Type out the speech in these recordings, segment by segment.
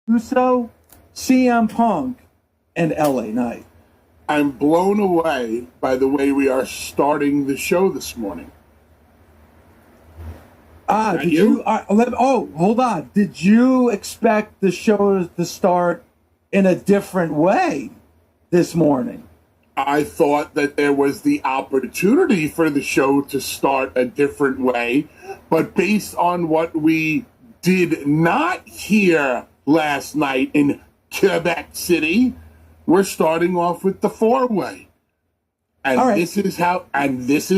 Uso, CM Punk, and LA Knight. I'm blown away by the way we are starting the show this morning. Did you? Hold on. Did you expect the show to start in a different way this morning? I thought that there was the opportunity for the show to start a different way, but based on what we did not hear last night in Quebec City, we're starting off with the four-way. And right. this is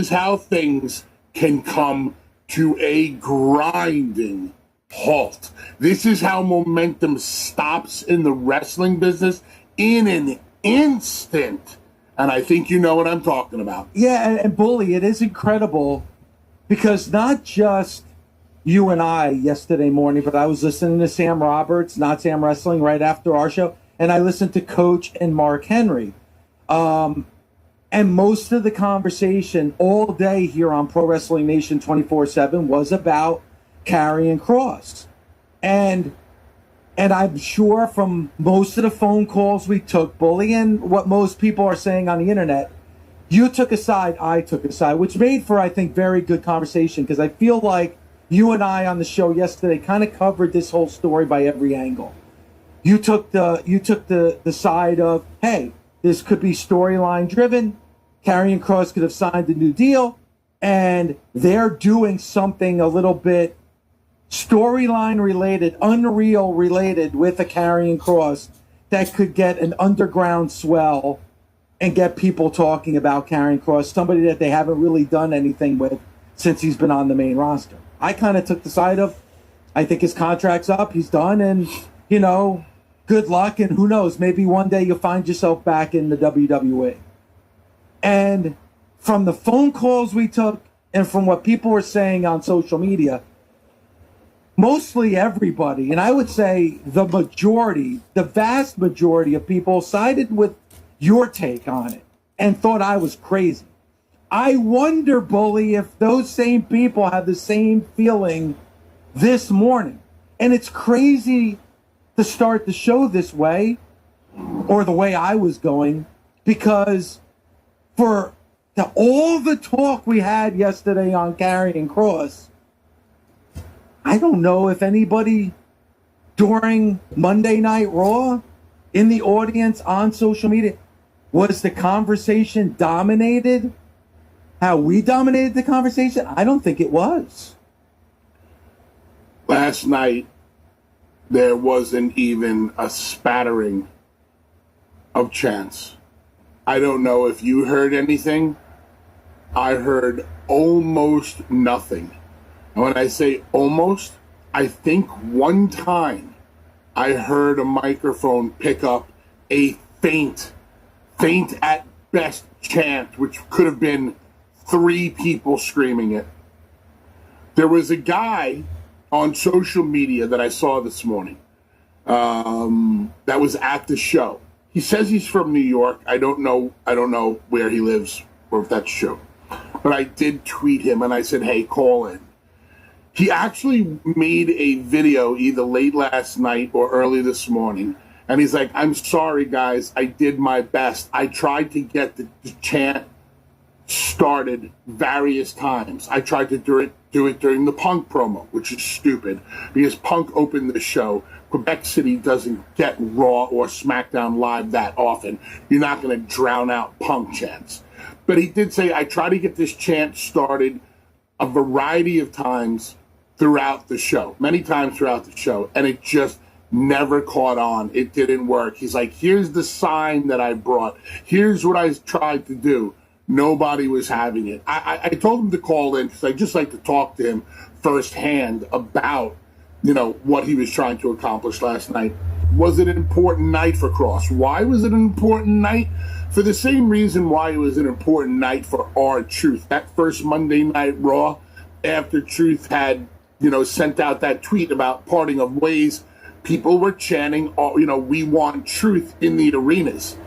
how things can come to a grinding halt. This is how momentum stops in the wrestling business in an instant. And I think you know what I'm talking about. Yeah, and Bully, it is incredible because not just you and I yesterday morning, but I was listening to Sam Roberts, Not Sam Wrestling, right after our show, and I listened to Coach and Mark Henry. And most of the conversation all day here on Pro Wrestling Nation 24/7 was about Karrion Kross. And I'm sure from most of the phone calls we took, Bully, and what most people are saying on the internet, you took a side, I took a side, which made for, I think, very good conversation because I feel like you and I on the show yesterday kind of covered this whole story by every angle. You took the side of, hey, this could be storyline driven. Karrion Kross could have signed a new deal, and they're doing something a little bit storyline related, Unreal related with a Karrion Kross that could get an underground swell and get people talking about Karrion Kross, somebody that they haven't really done anything with since he's been on the main roster. I kind of took the side of, I think his contract's up, he's done, and, you know, good luck, and who knows, maybe one day you'll find yourself back in the WWE. And from the phone calls we took and from what people were saying on social media, mostly everybody, and I would say the vast majority of people sided with your take on it and thought I was crazy. I wonder, Bully, if those same people have the same feeling this morning. And it's crazy to start the show this way, or the way I was going, because for all the talk we had yesterday on Karrion Kross, I don't know if anybody during Monday Night Raw in the audience on social media, was the conversation dominated how we dominated the conversation? I don't think it was. Last night, there wasn't even a spattering of chants. I don't know if you heard anything. I heard almost nothing. And when I say almost, I think one time I heard a microphone pick up a faint at best chant, which could have been 3 people screaming it. There was a guy on social media that I saw this morning that was at the show. He says he's from New York. I don't know where he lives or if that's true. But I did tweet him and I said, hey, call in. He actually made a video either late last night or early this morning. And he's like, I'm sorry, guys. I did my best. I tried to get the chant started various times. I tried to do it during the Punk promo, which is stupid because Punk opened the show. Quebec City doesn't get Raw or SmackDown Live that often. You're not going to drown out Punk chants. But he did say, I tried to get this chant started a variety of times throughout the show, many times throughout the show, and it just never caught on. It didn't work. He's like, here's the sign that I brought. Here's what I tried to do. Nobody was having it. I told him to call in because I just like to talk to him firsthand about, what he was trying to accomplish last night. Was it an important night for Kross? Why was it an important night? For the same reason why it was an important night for R-Truth. That first Monday Night Raw, after Truth had, sent out that tweet about parting of ways, people were chanting, we want Truth in the arenas.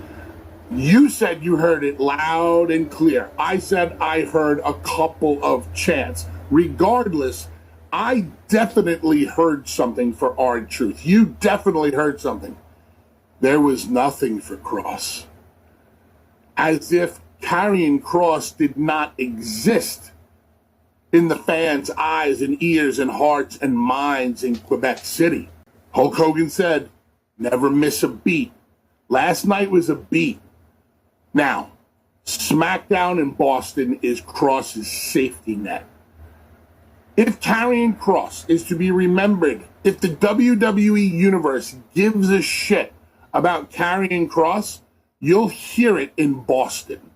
You said you heard it loud and clear. I said I heard a couple of chants. Regardless, I definitely heard something for R-Truth. You definitely heard something. There was nothing for Cross. As if Karrion Kross did not exist in the fans' eyes and ears and hearts and minds in Quebec City. Hulk Hogan said, never miss a beat. Last night was a beat. Now, SmackDown in Boston is Kross's safety net. If Karrion Kross is to be remembered, if the WWE Universe gives a shit about Karrion Kross, you'll hear it in Boston.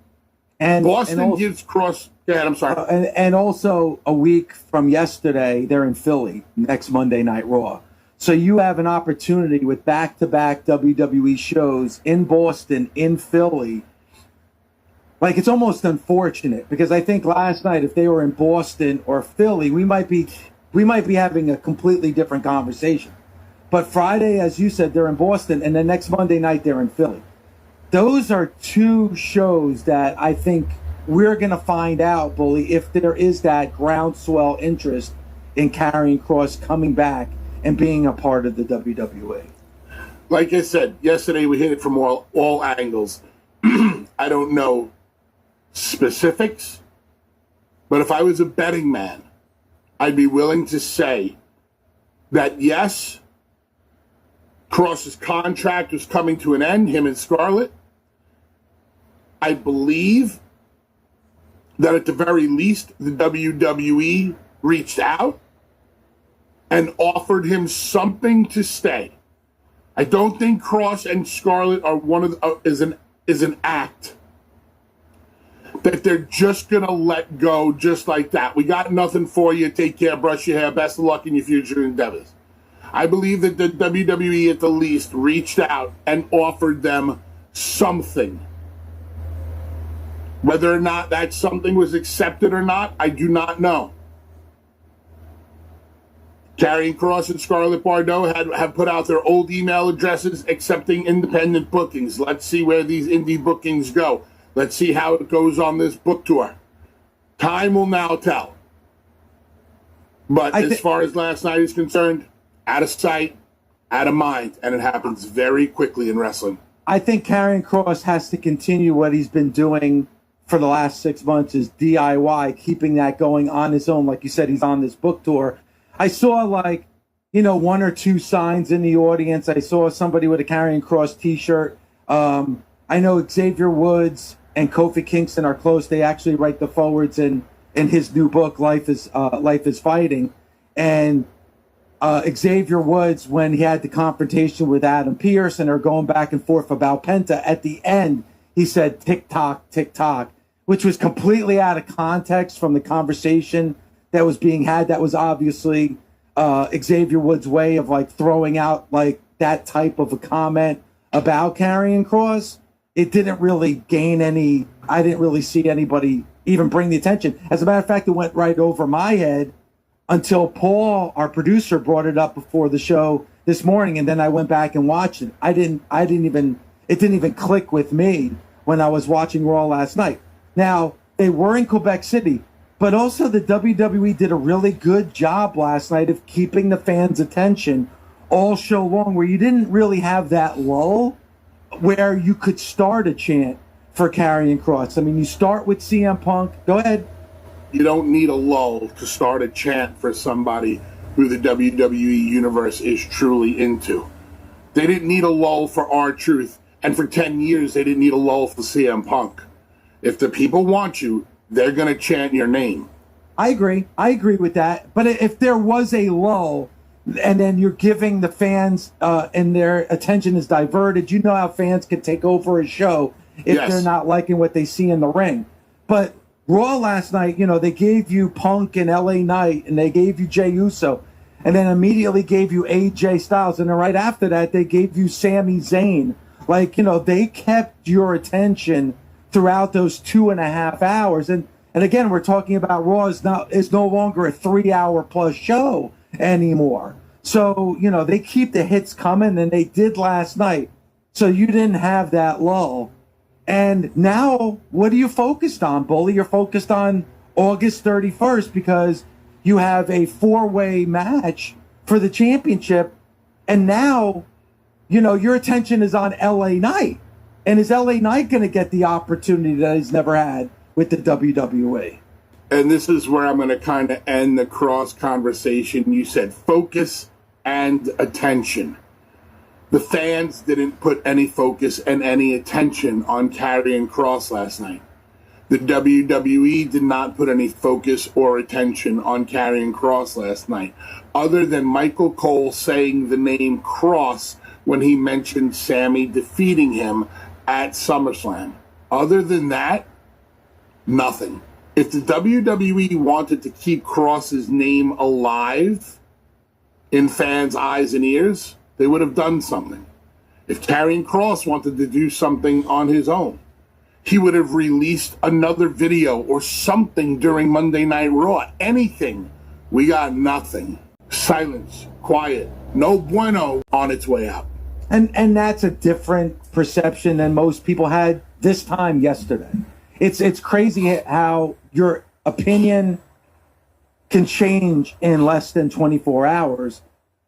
And Boston also gives Kross... Go ahead, I'm sorry. And also, a week from yesterday, they're in Philly, next Monday Night Raw. So you have an opportunity with back-to-back WWE shows in Boston, in Philly. Like, it's almost unfortunate, because I think last night, if they were in Boston or Philly, we might be having a completely different conversation. But Friday, as you said, they're in Boston, and then next Monday night, they're in Philly. Those are two shows that I think we're going to find out, Bully, if there is that groundswell interest in Karrion Kross coming back and being a part of the WWE. Like I said, yesterday we hit it from all angles. I don't know specifics, but if I was a betting man, I'd be willing to say that yes, Kross's contract was coming to an end, him and Scarlett. I believe that at the very least, the WWE reached out and offered him something to stay. I don't think Kross and Scarlett are is an act that they're just gonna let go just like that. We got nothing for you. Take care, brush your hair. Best of luck in your future endeavors. I believe that the WWE at the least reached out and offered them something. Whether or not that something was accepted or not, I do not know. Karrion Kross and Scarlett Bordeaux have put out their old email addresses accepting independent bookings. Let's see where these indie bookings go. Let's see how it goes on this book tour. Time will now tell. But as far as last night is concerned, out of sight, out of mind, and it happens very quickly in wrestling. I think Karrion Kross has to continue what he's been doing for the last 6 months, is DIY, keeping that going on his own. Like you said, he's on this book tour. I saw one or two signs in the audience. I saw somebody with a Karrion Kross t-shirt. I know Xavier Woods and Kofi Kingston are close. They actually write the forwards in his new book, Life is Fighting. And Xavier Woods, when he had the confrontation with Adam Pearce and they're going back and forth about Penta, at the end, he said, tick-tock, tick-tock, which was completely out of context from the conversation that was being had. That was obviously Xavier Woods' way of throwing out that type of a comment about Karrion Kross. It didn't really gain any. I didn't really see anybody even bring the attention. As a matter of fact, it went right over my head until Paul, our producer, brought it up before the show this morning, and then I went back and watched it. It didn't even click with me when I was watching Raw last night. Now, they were in Quebec City, but also the WWE did a really good job last night of keeping the fans' attention all show long, where you didn't really have that lull where you could start a chant for Karrion Kross. I mean, you start with CM Punk. Go ahead. You don't need a lull to start a chant for somebody who the WWE Universe is truly into. They didn't need a lull for R-Truth, and for 10 years they didn't need a lull for CM Punk. If the people want you, they're going to chant your name. I agree with that. But if there was a lull, and then you're giving the fans and their attention is diverted, you know how fans can take over a show if they're not liking what they see in the ring. But Raw last night, they gave you Punk and LA Knight, and they gave you Jey Uso, and then immediately gave you AJ Styles, and then right after that, they gave you Sami Zayn. They kept your attention throughout those 2.5 hours. And again, we're talking about Raw is no longer a 3-hour plus show anymore. So, they keep the hits coming, and they did last night. So you didn't have that lull. And now, what are you focused on, Bully? You're focused on August 31st because you have a 4-way match for the championship, and now, your attention is on LA Knight. And is LA Knight going to get the opportunity that he's never had with the WWE? And this is where I'm going to kind of end the Cross conversation. You said focus and attention. The fans didn't put any focus and any attention on Karrion Kross last night. The WWE did not put any focus or attention on Karrion Kross last night, other than Michael Cole saying the name Kross when he mentioned Sammy defeating him at SummerSlam. Other than that, nothing. If the WWE wanted to keep Kross's name alive in fans' eyes and ears, they would have done something. If Karrion Kross wanted to do something on his own, he would have released another video or something during Monday Night Raw. Anything. We got nothing. Silence. Quiet. No bueno on its way out. And that's a different perception than most people had this time yesterday. It's crazy how your opinion can change in less than 24 hours.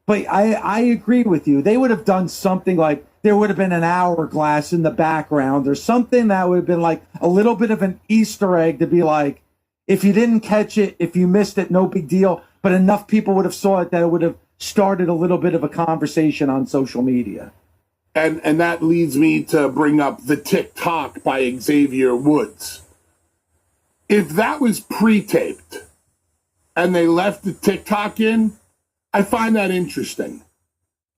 But I agree with you. They would have done something like there would have been an hourglass in the background or something that would have been like a little bit of an Easter egg to be like, if you didn't catch it, if you missed it, no big deal. But enough people would have saw it that it would have started a little bit of a conversation on social media. And that leads me to bring up the TikTok by Xavier Woods. If that was pre-taped and they left the TikTok in, I find that interesting.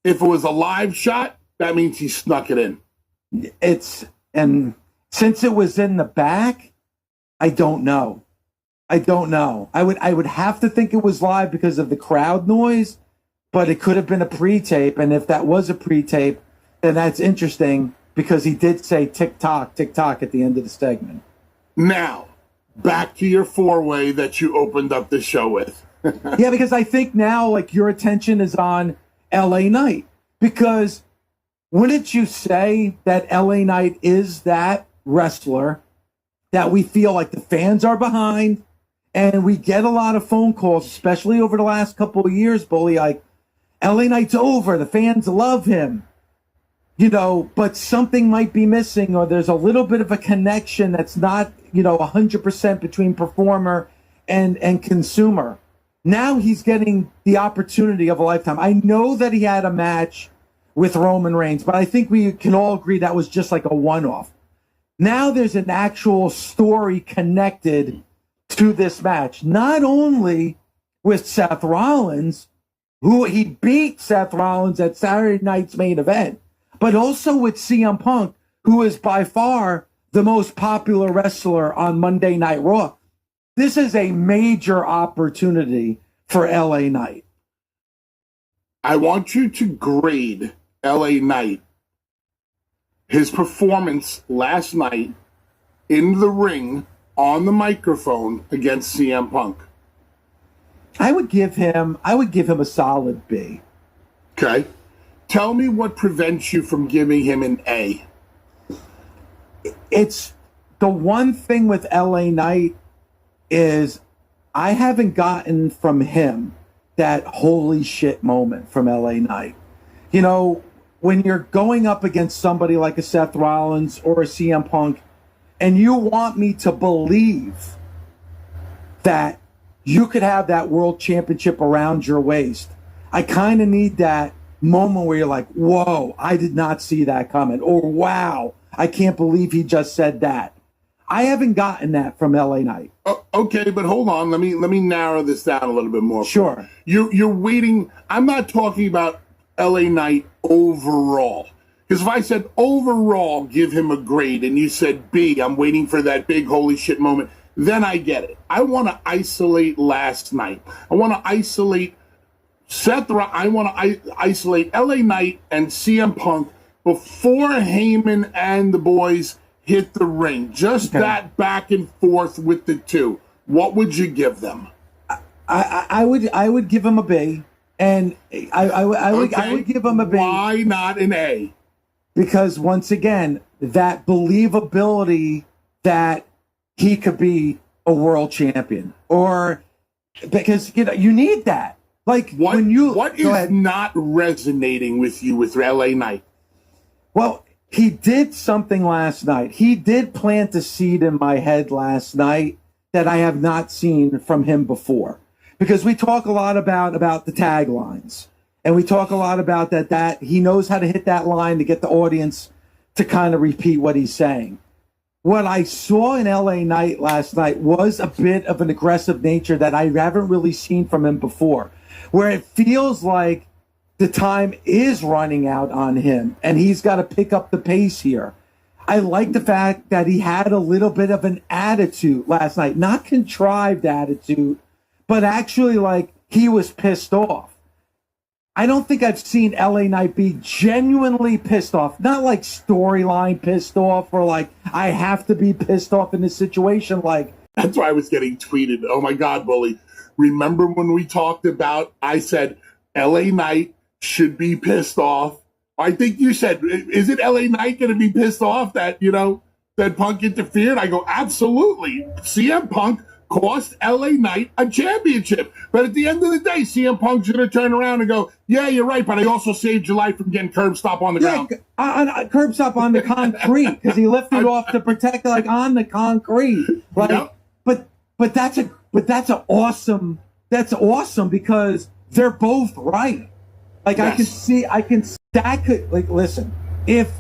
If it was a live shot, that means he snuck it in. And since it was in the back, I don't know. I would have to think it was live because of the crowd noise, but it could have been a pre-tape. And if that was a pre-tape, then that's interesting because he did say tick-tock, tick-tock at the end of the segment. Now, back to your 4-way that you opened up the show with. Yeah, because I think now, like, your attention is on LA Knight. Because wouldn't you say that LA Knight is that wrestler that we feel like the fans are behind? And we get a lot of phone calls, especially over the last couple of years, Bully, like, LA Knight's over. The fans love him. But something might be missing, or there's a little bit of a connection that's not, 100% between performer and consumer. Now he's getting the opportunity of a lifetime. I know that he had a match with Roman Reigns, but I think we can all agree that was just like a one-off. Now there's an actual story connected to this match, not only with Seth Rollins, who he beat Seth Rollins at Saturday night's main event, but also with CM Punk, who is by far the most popular wrestler on Monday Night Raw. This is a major opportunity for LA Knight. I want you to grade LA Knight, his performance last night in the ring on the microphone against CM Punk. I would give him a solid B. Okay. Tell me what prevents you from giving him an A. It's the one thing with LA Knight is I haven't gotten from him that holy shit moment from LA Knight. When you're going up against somebody like a Seth Rollins or a CM Punk, and you want me to believe that you could have that world championship around your waist, I kind of need that moment where you're like, whoa, I did not see that coming. Or wow, I can't believe he just said that. I haven't gotten that from LA Knight. Oh, okay, but hold on. Let me narrow this down a little bit more. Sure. You're waiting. I'm not talking about LA Knight overall. Because if I said overall, give him a grade, and you said B, I'm waiting for that big holy shit moment, then I get it. I want to isolate last night. I want to isolate I want to isolate LA Knight and CM Punk before Heyman and the boys hit the ring. Just that back and forth with the two. What would you give them? I would give him a B, and I would give him a B. Why not an A? Because once again, that believability that he could be a world champion, or because you need that. Like when you what is not resonating with you with LA Knight? Well, he did something last night. He did plant a seed in my head last night that I have not seen from him before. Because we talk a lot about the taglines. And we talk a lot about that he knows how to hit that line to get the audience to kind of repeat what he's saying. What I saw in LA Knight last night was a bit of an aggressive nature that I haven't really seen from him before, where it feels like the time is running out on him and he's got to pick up the pace here. I like the fact that he had a little bit of an attitude last night, not contrived attitude, but actually like he was pissed off. I don't think I've seen LA Knight be genuinely pissed off, not like storyline pissed off or like I have to be pissed off in this situation. Like that's why I was getting tweeted. Oh my God, Bully. Remember when we talked about, I said LA Knight should be pissed off. I think you said, is it LA Knight going to be pissed off that, that Punk interfered? I go, absolutely. CM Punk cost LA Knight a championship. But at the end of the day, CM Punk's going to turn around and go, yeah, you're right, but I also saved your life from getting curb stop on the ground. Curb stop on the concrete, because he lifted off to protect, like, on the concrete. Like, yep. But that's awesome because they're both right. Like, yes. Listen, if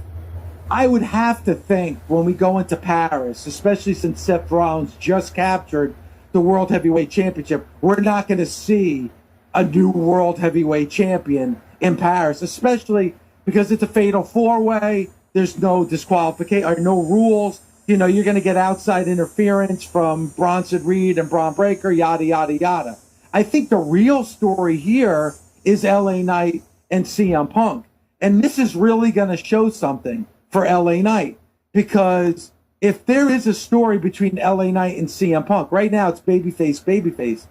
I would have to think when we go into Paris, especially since Seth Rollins just captured the World Heavyweight Championship, we're not going to see a new World Heavyweight Champion in Paris, especially because it's a fatal four-way. There's no disqualification or no rules. You're going to get outside interference from Bronson Reed and Braun Breaker, yada, yada, yada. I think the real story here is LA Knight and CM Punk. And this is really going to show something for LA Knight, because if there is a story between LA Knight and CM Punk, right now it's babyface,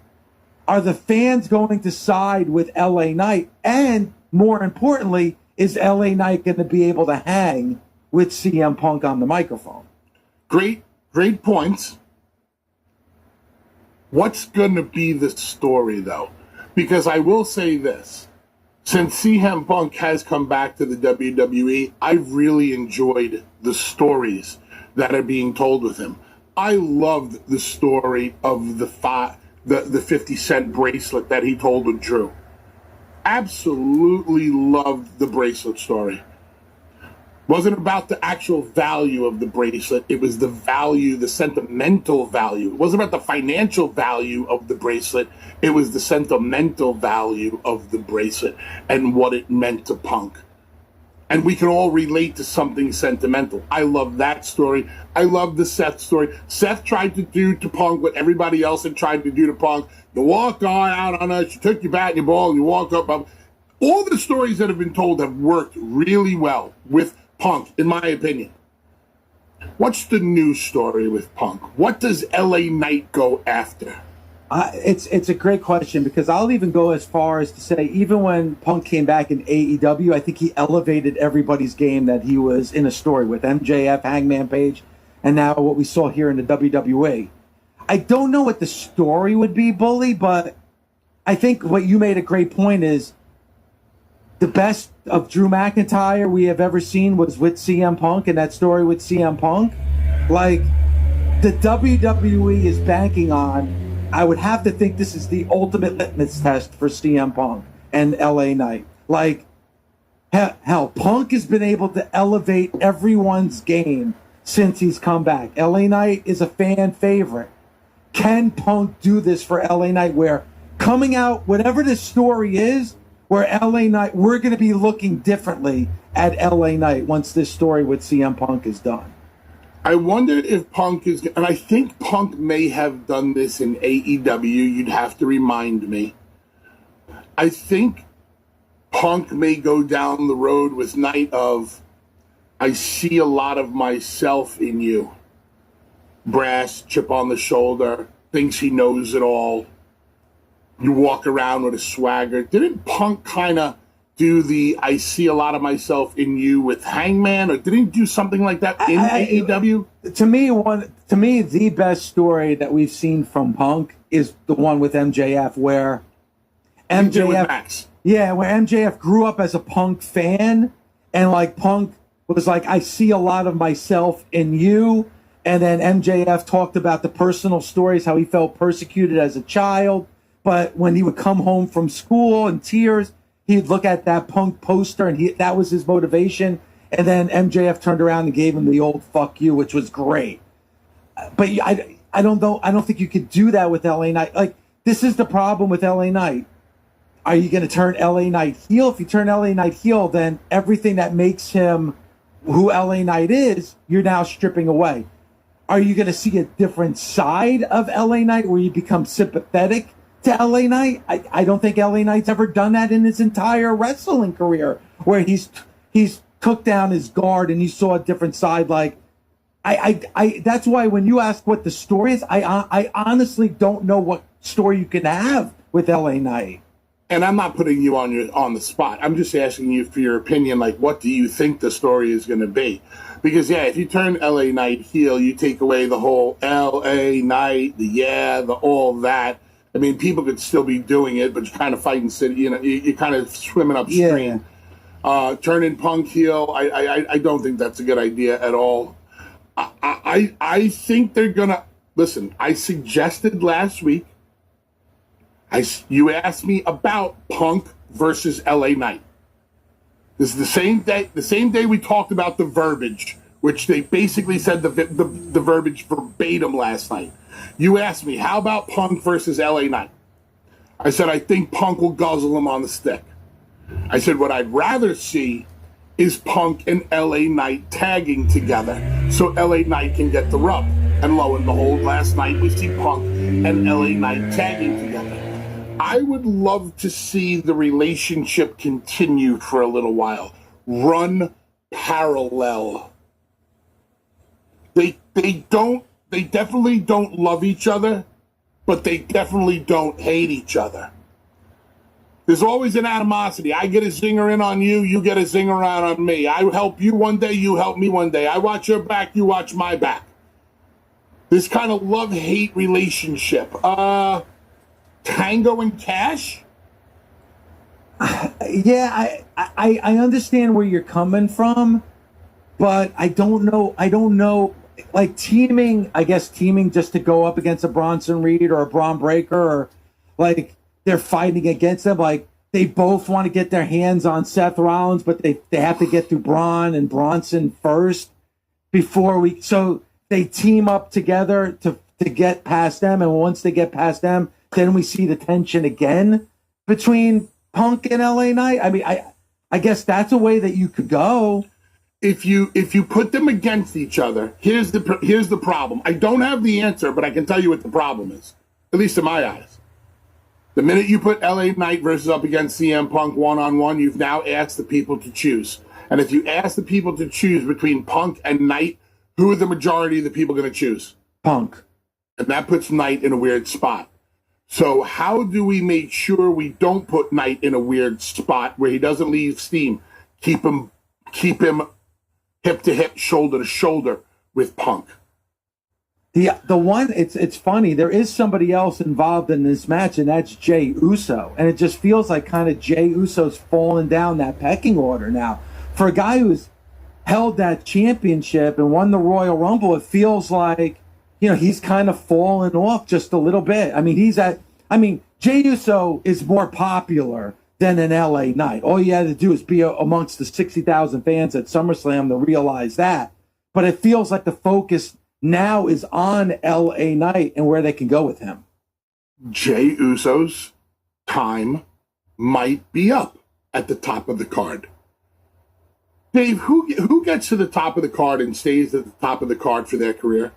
are the fans going to side with LA Knight? And more importantly, is LA Knight going to be able to hang with CM Punk on the microphone? Great points. What's going to be the story, though? Because I will say this. Since CM Punk has come back to the WWE, I've really enjoyed the stories that are being told with him. I loved the story of the 50-cent bracelet that he told with Drew. Absolutely loved the bracelet story. Wasn't about the actual value of the bracelet. It was the value, the sentimental value. It wasn't about the financial value of the bracelet. It was the sentimental value of the bracelet and what it meant to Punk. And we can all relate to something sentimental. I love that story. I love the Seth story. Seth tried to do to Punk what everybody else had tried to do to Punk. You walked out on us, you took your bat and your ball, and you walked up. All the stories that have been told have worked really well with Punk, in my opinion. What's the new story with Punk? What does LA Knight go after? It's a great question, because I'll even go as far as to say, even when Punk came back in AEW, I think he elevated everybody's game that he was in a story with MJF, Hangman Page, and now what we saw here in the WWE. I don't know what the story would be, Bully, but I think what you made a great point is the best of Drew McIntyre we have ever seen was with CM Punk, and that story with CM Punk. Like, the WWE is banking on, I would have to think this is the ultimate litmus test for CM Punk and LA Knight. Like, hell, Punk has been able to elevate everyone's game since he's come back. LA Knight is a fan favorite. Can Punk do this for LA Knight, where coming out, whatever the story is, where LA Knight, we're going to be looking differently at LA Knight once this story with CM Punk is done? I wonder if Punk is, and I think Punk may have done this in AEW, you'd have to remind me. I think Punk may go down the road with Knight of, I see a lot of myself in you. Brass, chip on the shoulder, thinks he knows it all. You walk around with a swagger. Didn't Punk kind of do the I see a lot of myself in you with Hangman, or didn't he do something like that in AEW? To me, the best story that we've seen from Punk is the one with MJF where Max. Yeah, where MJF grew up as a Punk fan, and like Punk was like, I see a lot of myself in you. And then MJF talked about the personal stories, how he felt persecuted as a child. But when he would come home from school in tears, he'd look at that Punk poster, and that was his motivation. And then MJF turned around and gave him the old "fuck you," which was great. But I don't know. I don't think you could do that with LA Knight. Like, this is the problem with LA Knight. Are you going to turn LA Knight heel? If you turn LA Knight heel, then everything that makes him who LA Knight is, you're now stripping away. Are you going to see a different side of LA Knight where you become sympathetic to LA Knight? I don't think LA Knight's ever done that in his entire wrestling career, where he's took down his guard and you saw a different side. Like, I that's why when you ask what the story is, I honestly don't know what story you can have with LA Knight. And I'm not putting you on the spot. I'm just asking you for your opinion. Like, what do you think the story is going to be? Because, yeah, if you turn LA Knight heel, you take away the whole LA Knight, the all that. I mean, people could still be doing it, but you're kind of fighting city. You know, you're kind of swimming upstream. Yeah. Turning Punk heel, I don't think that's a good idea at all. I think they're gonna listen. I suggested last week. You asked me about Punk versus LA Knight. This is the same day. The same day we talked about the verbiage, which they basically said the verbiage verbatim last night. You asked me, how about Punk versus LA Knight? I said, I think Punk will guzzle him on the stick. I said, what I'd rather see is Punk and LA Knight tagging together so LA Knight can get the rub. And lo and behold, last night we see Punk and LA Knight tagging together. I would love to see the relationship continue for a little while. Run parallel. They definitely don't love each other, but they definitely don't hate each other. There's always an animosity. I get a zinger in on you, you get a zinger out on me. I help you one day, you help me one day. I watch your back, you watch my back. This kind of love-hate relationship. Tango and Cash? Yeah, I understand where you're coming from, but I don't know. Like teaming just to go up against a Bronson Reed or a Braun Breaker, or like they're fighting against them. Like they both want to get their hands on Seth Rollins, but they have to get through Braun and Bronson first so they team up together to get past them. And once they get past them, then we see the tension again between Punk and LA Knight. I mean, I guess that's a way that you could go. If you put them against each other, here's the problem. I don't have the answer, but I can tell you what the problem is, at least in my eyes. The minute you put LA Knight versus up against CM Punk one-on-one, you've now asked the people to choose. And if you ask the people to choose between Punk and Knight, who are the majority of the people going to choose? Punk. And that puts Knight in a weird spot. So how do we make sure we don't put Knight in a weird spot where he doesn't leave steam? Keep him hip to hip, shoulder to shoulder with Punk. The one, it's funny. There is somebody else involved in this match, and that's Jey Uso. And it just feels like kind of Jey Uso's falling down that pecking order now. For a guy who's held that championship and won the Royal Rumble, it feels like, he's kind of fallen off just a little bit. I mean, Jey Uso is more popular than an LA Knight. All you had to do is be amongst the 60,000 fans at SummerSlam to realize that. But it feels like the focus now is on LA Knight and where they can go with him. Jey Uso's time might be up at the top of the card. Dave, who gets to the top of the card and stays at the top of the card for their career?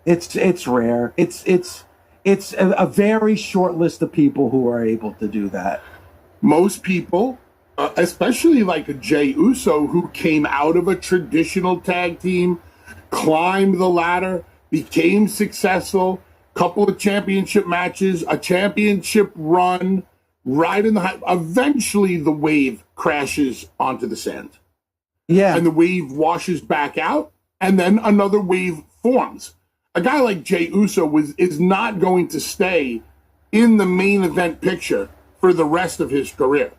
It's rare. It's a very short list of people who are able to do that. Most people, especially like a Jey Uso, who came out of a traditional tag team, climbed the ladder, became successful, couple of championship matches, a championship run, right in the high. Eventually, the wave crashes onto the sand. Yeah. And the wave washes back out, and then another wave forms. a guy like Jey Uso is not going to stay in the main event picture for the rest of his career.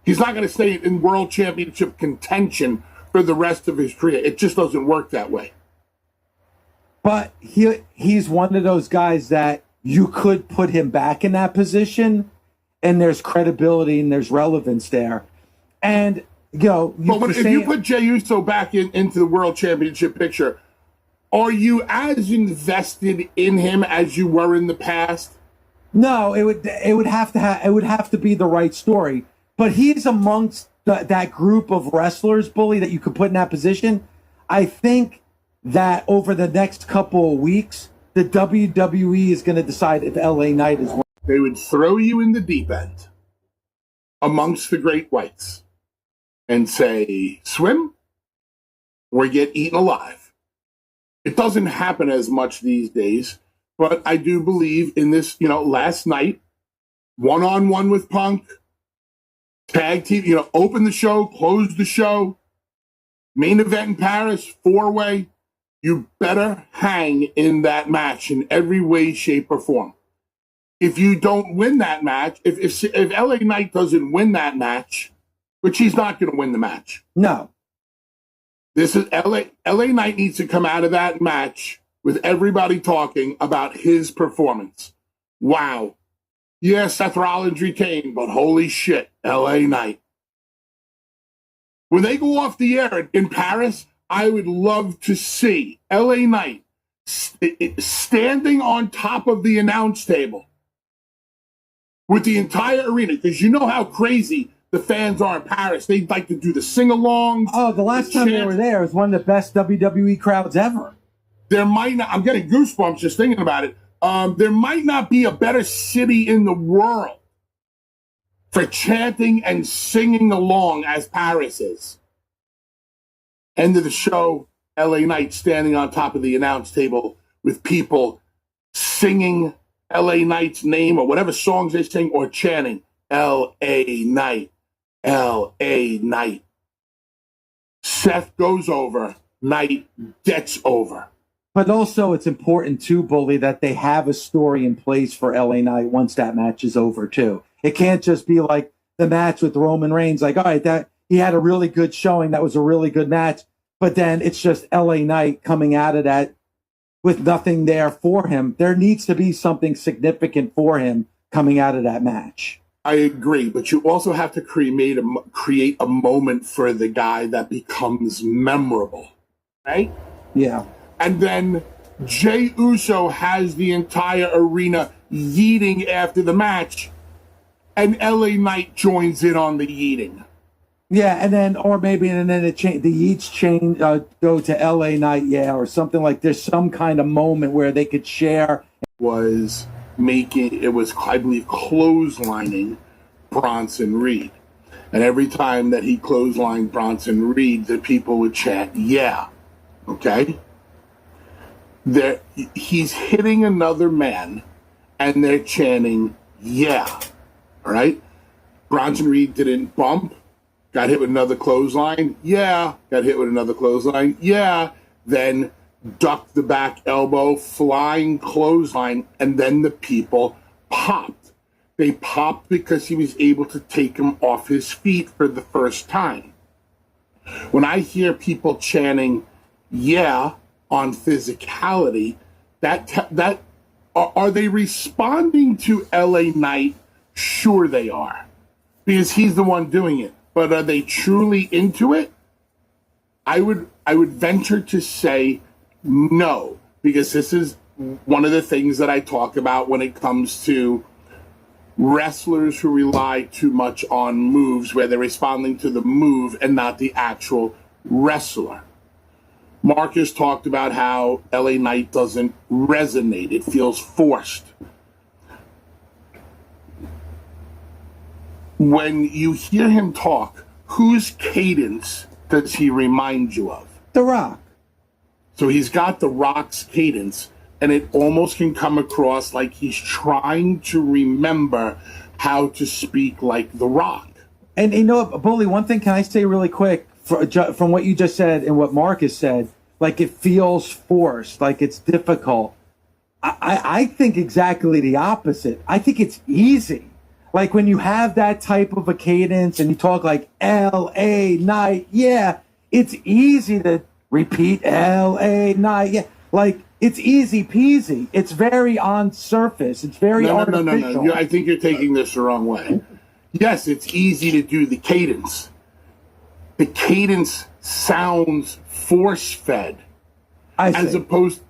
He's not going to stay in world championship contention for the rest of his career. It just doesn't work that way. But he's one of those guys that you could put him back in that position, and there's credibility and there's relevance there. And, if you put Jey Uso back into the world championship picture, are you as invested in him as you were in the past? No, it would have to be the right story. But he's amongst that group of wrestlers, Bully, that you could put in that position. I think that over the next couple of weeks, the WWE is going to decide if LA Knight is one. They would throw you in the deep end amongst the great whites and say, swim or get eaten alive. It doesn't happen as much these days, but I do believe in this, last night, one-on-one with Punk, tag team, open the show, close the show, main event in Paris, 4-way. You better hang in that match in every way, shape, or form. If you don't win that match, if LA Knight doesn't win that match, which he's not going to win the match. No. This is LA Knight needs to come out of that match with everybody talking about his performance. Wow. Yes, Seth Rollins retained, but holy shit, LA Knight. When they go off the air in Paris, I would love to see LA Knight standing on top of the announce table with the entire arena, because you know how crazy the fans are in Paris. They like to do the sing-alongs. Oh, the last time they were there was one of the best WWE crowds ever. There might not, I'm getting goosebumps just thinking about it. There might not be a better city in the world for chanting and singing along as Paris is. End of the show, LA Knight standing on top of the announce table with people singing LA Knight's name or whatever songs they sing, or chanting LA Knight, LA Knight. Seth goes over, Knight gets over. But also it's important too, Bully, that they have a story in place for LA Knight once that match is over too. It can't just be like the match with Roman Reigns, like, all right, that he had a really good showing, that was a really good match, but then it's just LA Knight coming out of that with nothing there for him. There needs to be something significant for him coming out of that match. I agree, but you also have to create a moment for the guy that becomes memorable, right? Yeah. And then Jey Uso has the entire arena yeeting after the match, and LA Knight joins in on the yeeting. Yeah, and then, or maybe, and then the yeets go to LA Knight, yeah, or something like there's some kind of moment where they could share. It was, I believe, clotheslining Bronson Reed. And every time that he clotheslined Bronson Reed, the people would chant, yeah, okay? He's hitting another man, and they're chanting, yeah, all right? Bronson Reed didn't bump, got hit with another clothesline, yeah, got hit with another clothesline, yeah, then ducked the back elbow, flying clothesline, and then the people popped. They popped because he was able to take him off his feet for the first time. When I hear people chanting, yeah, on physicality, are they responding to LA Knight? Sure they are, because he's the one doing it. But are they truly into it? I would venture to say no, because this is one of the things that I talk about when it comes to wrestlers who rely too much on moves, where they're responding to the move and not the actual wrestler. Marcus talked about how LA Knight doesn't resonate. It feels forced. When you hear him talk, whose cadence does he remind you of? The Rock. So he's got The Rock's cadence, and it almost can come across like he's trying to remember how to speak like The Rock. And Bully, one thing can I say really quick from what you just said and what Marcus said? like it feels forced, like it's difficult. I think exactly the opposite. I think it's easy. Like when you have that type of a cadence and you talk like L.A. Night, yeah, it's easy to repeat L.A. Night, yeah. Like it's easy peasy. It's very on surface. It's very artificial. No. I think you're taking this the wrong way. Yes, it's easy to do the cadence. The cadence sounds force-fed, as opposed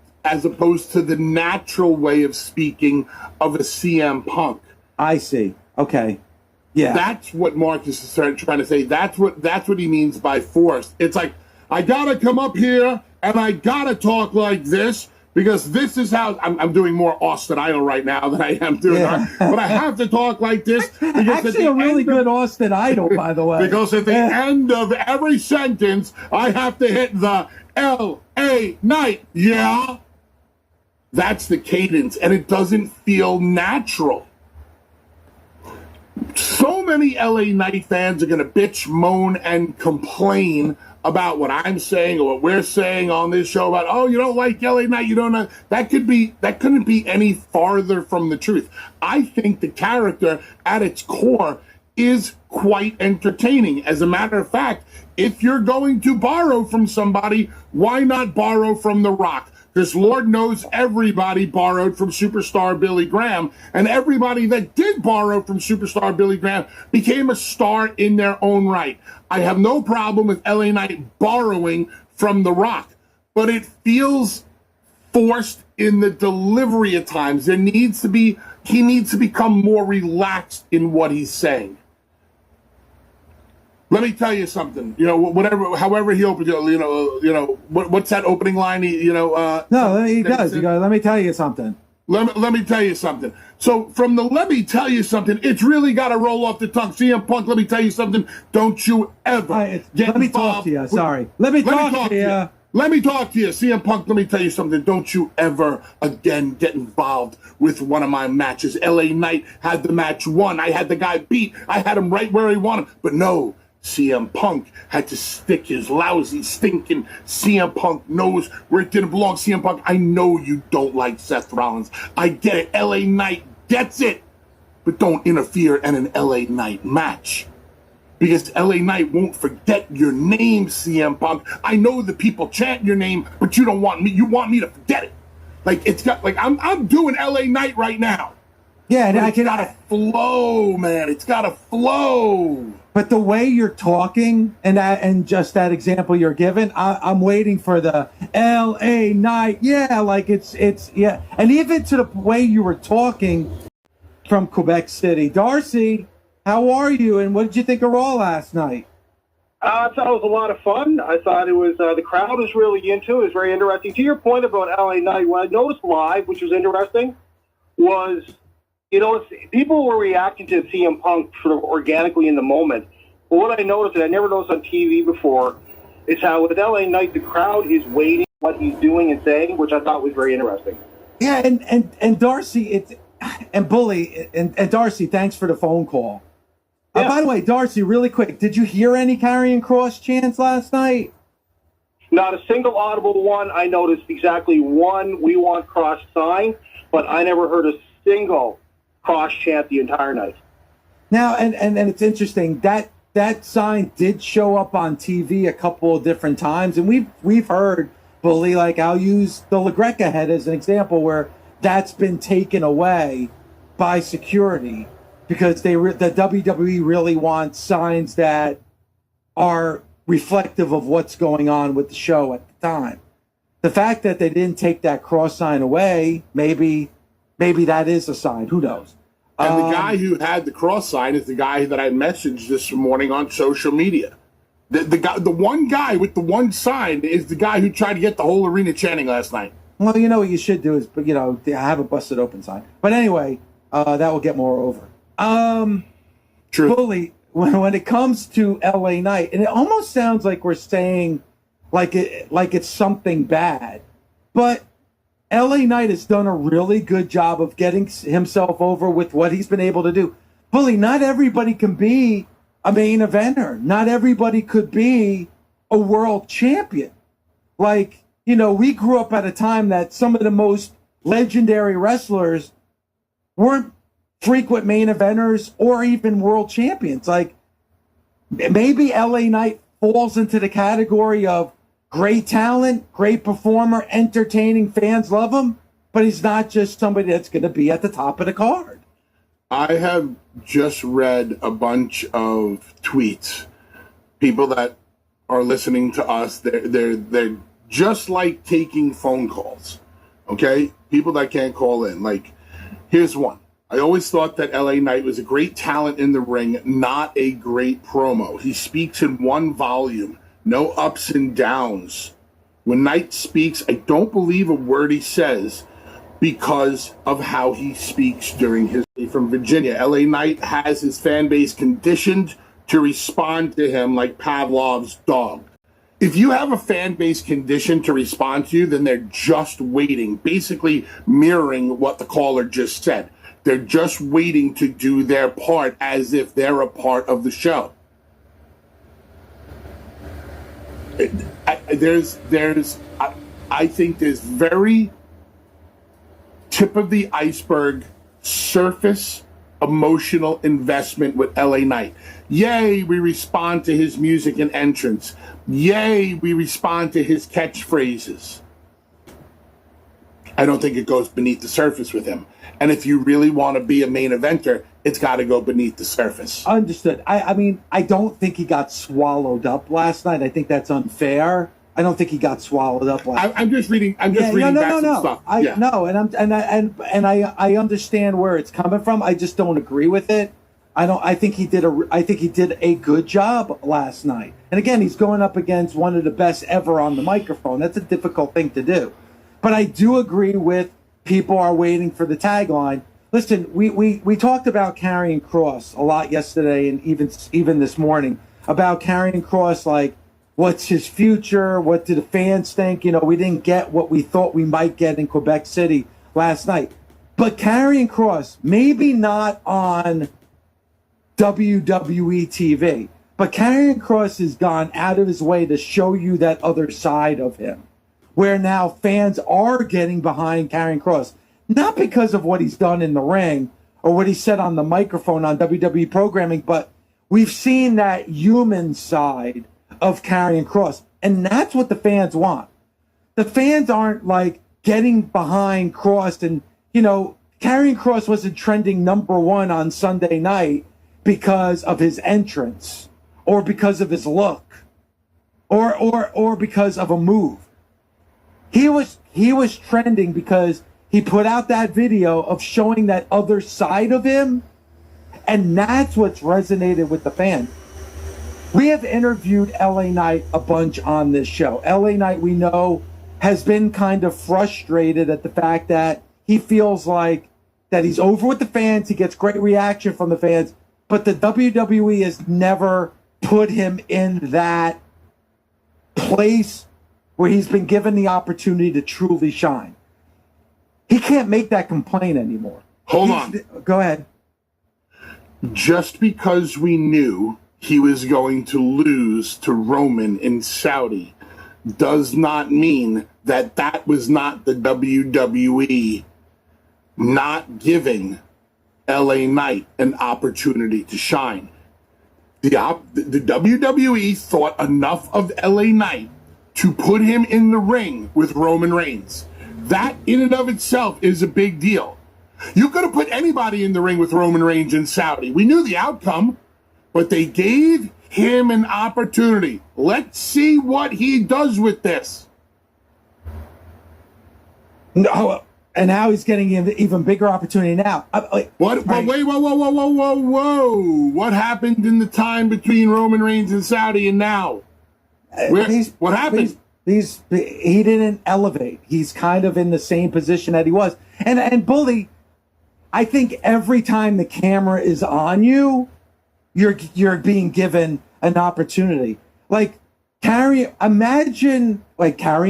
to the natural way of speaking of a CM Punk. I see. Okay. Yeah. That's what Marcus is trying to say. That's what he means by forced. It's like, I gotta come up here and I gotta talk like this because this is how I'm doing more Austin Idol right now than I am doing. Yeah. But I have to talk like this. Because actually, a really good Austin Idol, by the way. Because at the end of every sentence, I have to hit the L.A. Night. Yeah. That's the cadence, and it doesn't feel natural. So many LA Knight fans are going to bitch, moan, and complain about what I'm saying or what we're saying on this show about, oh, you don't like LA Knight, you don't know. That couldn't be any farther from the truth. I think the character at its core is quite entertaining. As a matter of fact, if you're going to borrow from somebody, why not borrow from The Rock? Because Lord knows everybody borrowed from superstar Billy Graham, and everybody that did borrow from superstar Billy Graham became a star in their own right. I have no problem with LA Knight borrowing from The Rock, but it feels forced in the delivery at times. He needs to become more relaxed in what he's saying. Let me tell you something. However he opens it, what's that opening line? No, he does. He goes, let me tell you something. Let me tell you something. So from the let me tell you something, it's really got to roll off the tongue. CM Punk, let me tell you something. Don't you ever let me talk to you. Sorry. Let me talk to you. Let me talk to you. CM Punk, let me tell you something. Don't you ever again get involved with one of my matches. LA Knight had the match won. I had the guy beat. I had him right where he wanted him. But no. CM Punk had to stick his lousy, stinking CM Punk nose where it didn't belong. CM Punk, I know you don't like Seth Rollins. I get it. LA Knight gets it. But don't interfere in an LA Knight match. Because LA Knight won't forget your name, CM Punk. I know the people chant your name, but you don't want me. You want me to forget it. I'm doing LA Knight right now. Yeah, and it's gotta flow, man. It's gotta flow. But the way you're talking and just that example you're giving, I'm waiting for the L.A. Night. Yeah, like it's yeah. And even to the way you were talking from Quebec City. Darcy, how are you? And what did you think of Raw last night? I thought it was a lot of fun. I thought it was the crowd was really into it. It was very interesting. To your point about L.A. Night, what I noticed live, which was interesting, was people were reacting to CM Punk sort of organically in the moment. But what I noticed, and I never noticed on TV before, is how with LA Knight, the crowd is waiting what he's doing and saying, which I thought was very interesting. Yeah, and Darcy, and Bully, and Darcy, thanks for the phone call. Yeah. By the way, Darcy, really quick, did you hear any Karrion Kross chants last night? Not a single audible one. I noticed exactly one "We Want Kross" sign, but I never heard a single Kross chant the entire night. Now, and it's interesting that sign did show up on TV a couple of different times, and we've heard, Bully, like I'll use the LaGreca head as an example where that's been taken away by security because the WWE really wants signs that are reflective of what's going on with the show at the time. The fact that they didn't take that cross sign away, maybe that is a sign. Who knows? And the guy who had the cross sign is the guy that I messaged this morning on social media. The one guy with the one sign is the guy who tried to get the whole arena chanting last night. Well, you know what you should do is, have a busted open sign. But anyway, that will get more over. True. Bully, when it comes to LA Knight, and it almost sounds like we're saying like it's something bad, but LA Knight has done a really good job of getting himself over with what he's been able to do. Bully, not everybody can be a main eventer. Not everybody could be a world champion. Like, we grew up at a time that some of the most legendary wrestlers weren't frequent main eventers or even world champions. Like, maybe LA Knight falls into the category of great talent, great performer, entertaining, fans love him, but he's not just somebody that's going to be at the top of the card. I have just read a bunch of tweets. People that are listening to us, they're just like taking phone calls. Okay? People that can't call in. Like, here's one. I always thought that LA Knight was a great talent in the ring, not a great promo. He speaks in one volume, no ups and downs. When Knight speaks, I don't believe a word he says because of how he speaks during his stay from Virginia. LA Knight has his fan base conditioned to respond to him like Pavlov's dog. If you have a fan base conditioned to respond to you, then they're just waiting, basically mirroring what the caller just said. They're just waiting to do their part as if they're a part of the show. I think there's very tip of the iceberg, surface emotional investment with LA Knight. Yay, we respond to his music and entrance. Yay, we respond to his catchphrases. I don't think it goes beneath the surface with him. And if you really want to be a main eventer, it's got to go beneath the surface. Understood. I mean, I don't think he got swallowed up last night. I think that's unfair. I don't think he got swallowed up last night. I'm just reading. I'm just reading back some stuff. I understand where it's coming from. I just don't agree with it. I think he did a good job last night. And again, he's going up against one of the best ever on the microphone. That's a difficult thing to do. But I do agree with people are waiting for the tagline. Listen, we talked about Karrion Kross a lot yesterday and even this morning about Karrion Kross, like, what's his future? What do the fans think? We didn't get what we thought we might get in Quebec City last night. But Karrion Kross, maybe not on WWE TV, but Karrion Kross has gone out of his way to show you that other side of him, where now fans are getting behind Karrion Kross, not because of what he's done in the ring or what he said on the microphone on WWE programming, but we've seen that human side of Karrion Kross, and that's what the fans want. The fans aren't like getting behind Kross, and Karrion Kross wasn't trending #1 on Sunday night because of his entrance or because of his look or because of a move. He was trending because he put out that video of showing that other side of him, and that's what's resonated with the fans. We have interviewed LA Knight a bunch on this show. LA Knight, we know, has been kind of frustrated at the fact that he feels like that he's over with the fans. He gets great reaction from the fans, but the WWE has never put him in that place where he's been given the opportunity to truly shine. He can't make that complaint anymore. Hold on. Go ahead. Just because we knew he was going to lose to Roman in Saudi does not mean that that was not the WWE not giving LA Knight an opportunity to shine. The WWE thought enough of LA Knight to put him in the ring with Roman Reigns. That in and of itself is a big deal. You could have put anybody in the ring with Roman Reigns in Saudi. We knew the outcome, but they gave him an opportunity. Let's see what he does with this. No, and now he's getting an even bigger opportunity now. What? But wait, whoa. What happened in the time between Roman Reigns and Saudi and now? What happened? He didn't elevate. He's kind of in the same position that he was. And Bully, I think every time the camera is on you, you're being given an opportunity. Like Karrion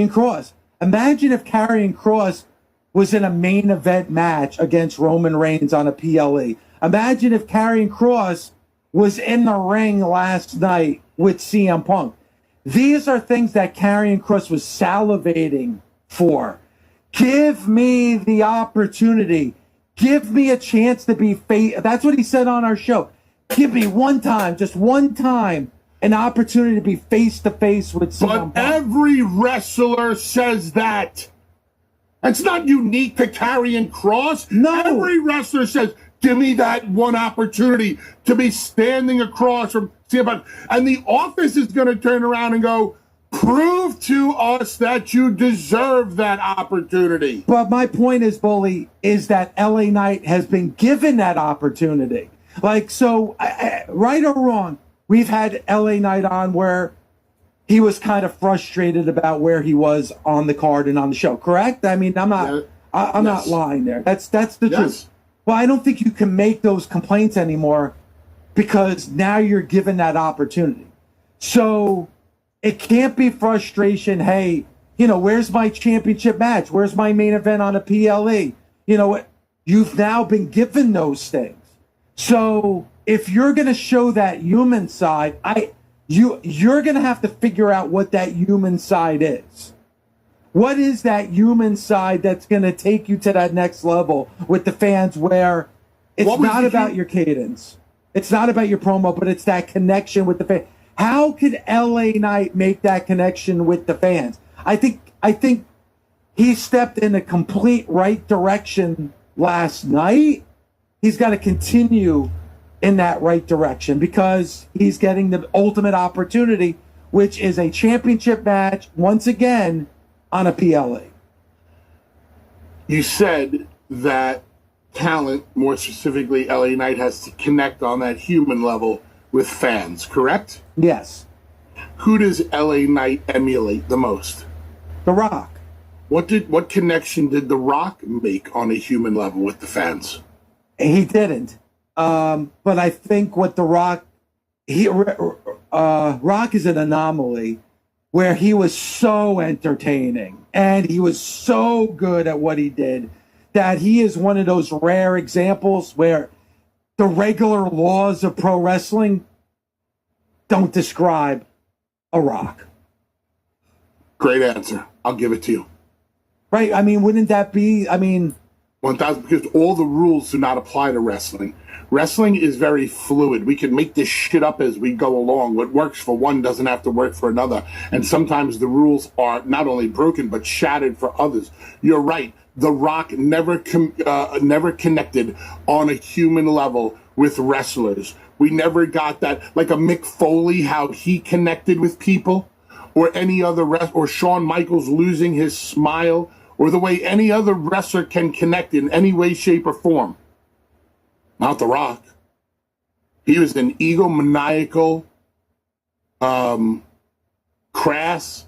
Kross. Imagine if Karrion Kross was in a main event match against Roman Reigns on a PLE. Imagine if Karrion Kross was in the ring last night with CM Punk. These are things that Karrion Kross was salivating for. Give me the opportunity. Give me a chance to be That's what he said on our show. Give me one time, just one time, an opportunity to be face-to-face with someone. But every wrestler says that. That's not unique to Karrion Kross. No. Every wrestler says, give me that one opportunity to be standing across from CM Punk. And the office is going to turn around and go, prove to us that you deserve that opportunity. But my point is, Bully, is that LA Knight has been given that opportunity. Like, so, right or wrong, we've had LA Knight on where he was kind of frustrated about where he was on the card and on the show, correct? I mean, I'm not lying there. That's the truth. Well, I don't think you can make those complaints anymore because now you're given that opportunity. So it can't be frustration. Hey, where's my championship match? Where's my main event on a PLE? You know what? You've now been given those things. So if you're going to show that human side, you're going to have to figure out what that human side is. What is that human side that's going to take you to that next level with the fans where it's not about your cadence. It's not about your promo, but it's that connection with the fans. How could LA Knight make that connection with the fans? I think he stepped in a complete right direction last night. He's got to continue in that right direction because he's getting the ultimate opportunity, which is a championship match once again on a PLE. You said that talent, more specifically LA Knight, has to connect on that human level with fans, correct? Yes. Who does LA Knight emulate the most? The Rock. What connection did The Rock make on a human level with the fans? He didn't. But I think what The Rock, Rock is an anomaly where he was so entertaining and he was so good at what he did that he is one of those rare examples where the regular laws of pro wrestling don't describe a Rock. Great answer. I'll give it to you. Right? I mean, wouldn't that be, 1,000, because all the rules do not apply to wrestling. Wrestling is very fluid. We can make this shit up as we go along. What works for one doesn't have to work for another. And sometimes the rules are not only broken, but shattered for others. You're right. The Rock never connected on a human level with wrestlers. We never got that, like a Mick Foley, how he connected with people, or any other or Shawn Michaels losing his smile, or the way any other wrestler can connect in any way, shape, or form. Not The Rock. He was an egomaniacal, crass,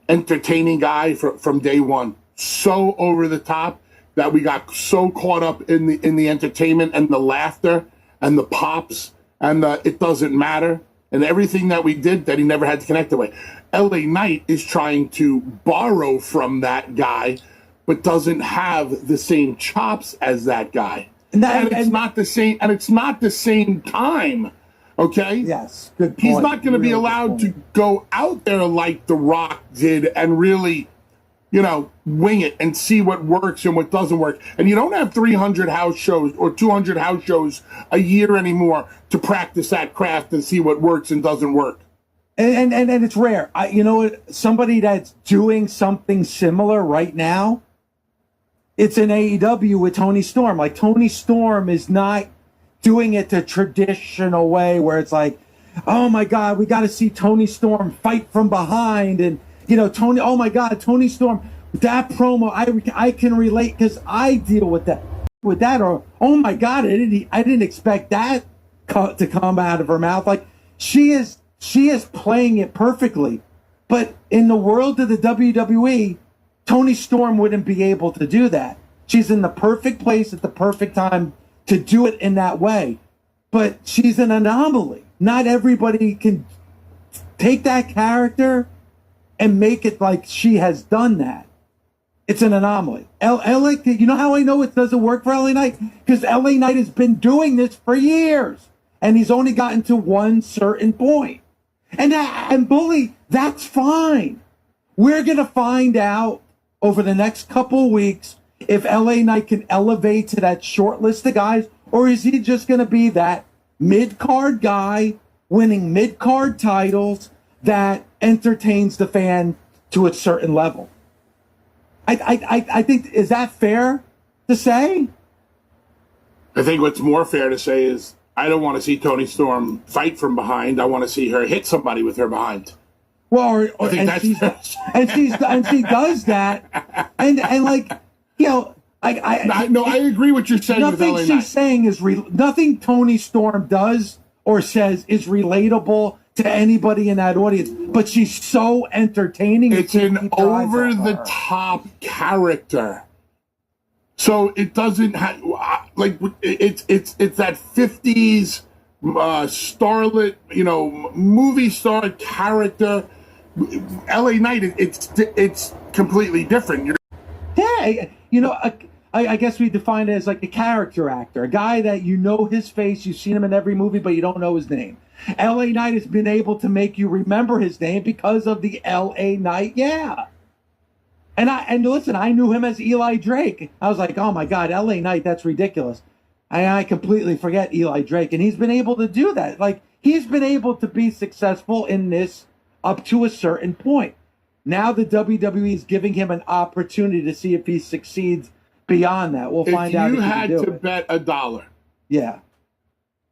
entertaining guy from day one. So over the top that we got so caught up in the entertainment and the laughter and the pops and the it doesn't matter and everything that we did that he never had to connect away. LA Knight is trying to borrow from that guy, but doesn't have the same chops as that guy. And it's not the same. And it's not the same time. Okay. Yes. Good point. He's not going to be allowed to go out there like The Rock did and really, wing it and see what works and what doesn't work. And you don't have 300 house shows or 200 house shows a year anymore to practice that craft and see what works and doesn't work. And it's rare. Somebody that's doing something similar right now, it's in AEW with Tony Storm. Like, Tony Storm is not doing it the traditional way where it's like, oh my God, we got to see Tony Storm fight from behind. And, Tony, oh my God, Tony Storm, that promo, I can relate because I deal with that. Or, oh my God, I didn't expect that to come out of her mouth. Like, she is playing it perfectly. But in the world of the WWE, Tony Storm wouldn't be able to do that. She's in the perfect place at the perfect time to do it in that way. But she's an anomaly. Not everybody can take that character and make it like she has done that. It's an anomaly. You know how I know it doesn't work for LA Knight? Because LA Knight has been doing this for years. And he's only gotten to one certain point. And Bully, that's fine. We're going to find out over the next couple of weeks if LA Knight can elevate to that short list of guys, or is he just going to be that mid-card guy winning mid-card titles that entertains the fan to a certain level? I think, is that fair to say? I think what's more fair to say is I don't want to see Toni Storm fight from behind. I want to see her hit somebody with her behind. Well, and she does that, and like, you know, I agree what you're saying. Nothing with LA she's Knight. saying is nothing Toni Storm does or says is relatable to anybody in that audience. But she's so entertaining. It's an over-the-top character, so it doesn't have like it's that 50s starlet, movie star character. LA Knight, it's completely different. I guess we define it as like a character actor, a guy that you know his face, you've seen him in every movie, but you don't know his name. LA Knight has been able to make you remember his name because of the LA Knight, yeah. And listen, I knew him as Eli Drake. I was like, oh my God, LA Knight, that's ridiculous. I completely forget Eli Drake, and he's been able to do that. Like, he's been able to be successful in this up to a certain point. Now the WWE is giving him an opportunity to see if he succeeds beyond that. We'll find out. If you had to bet $1, yeah,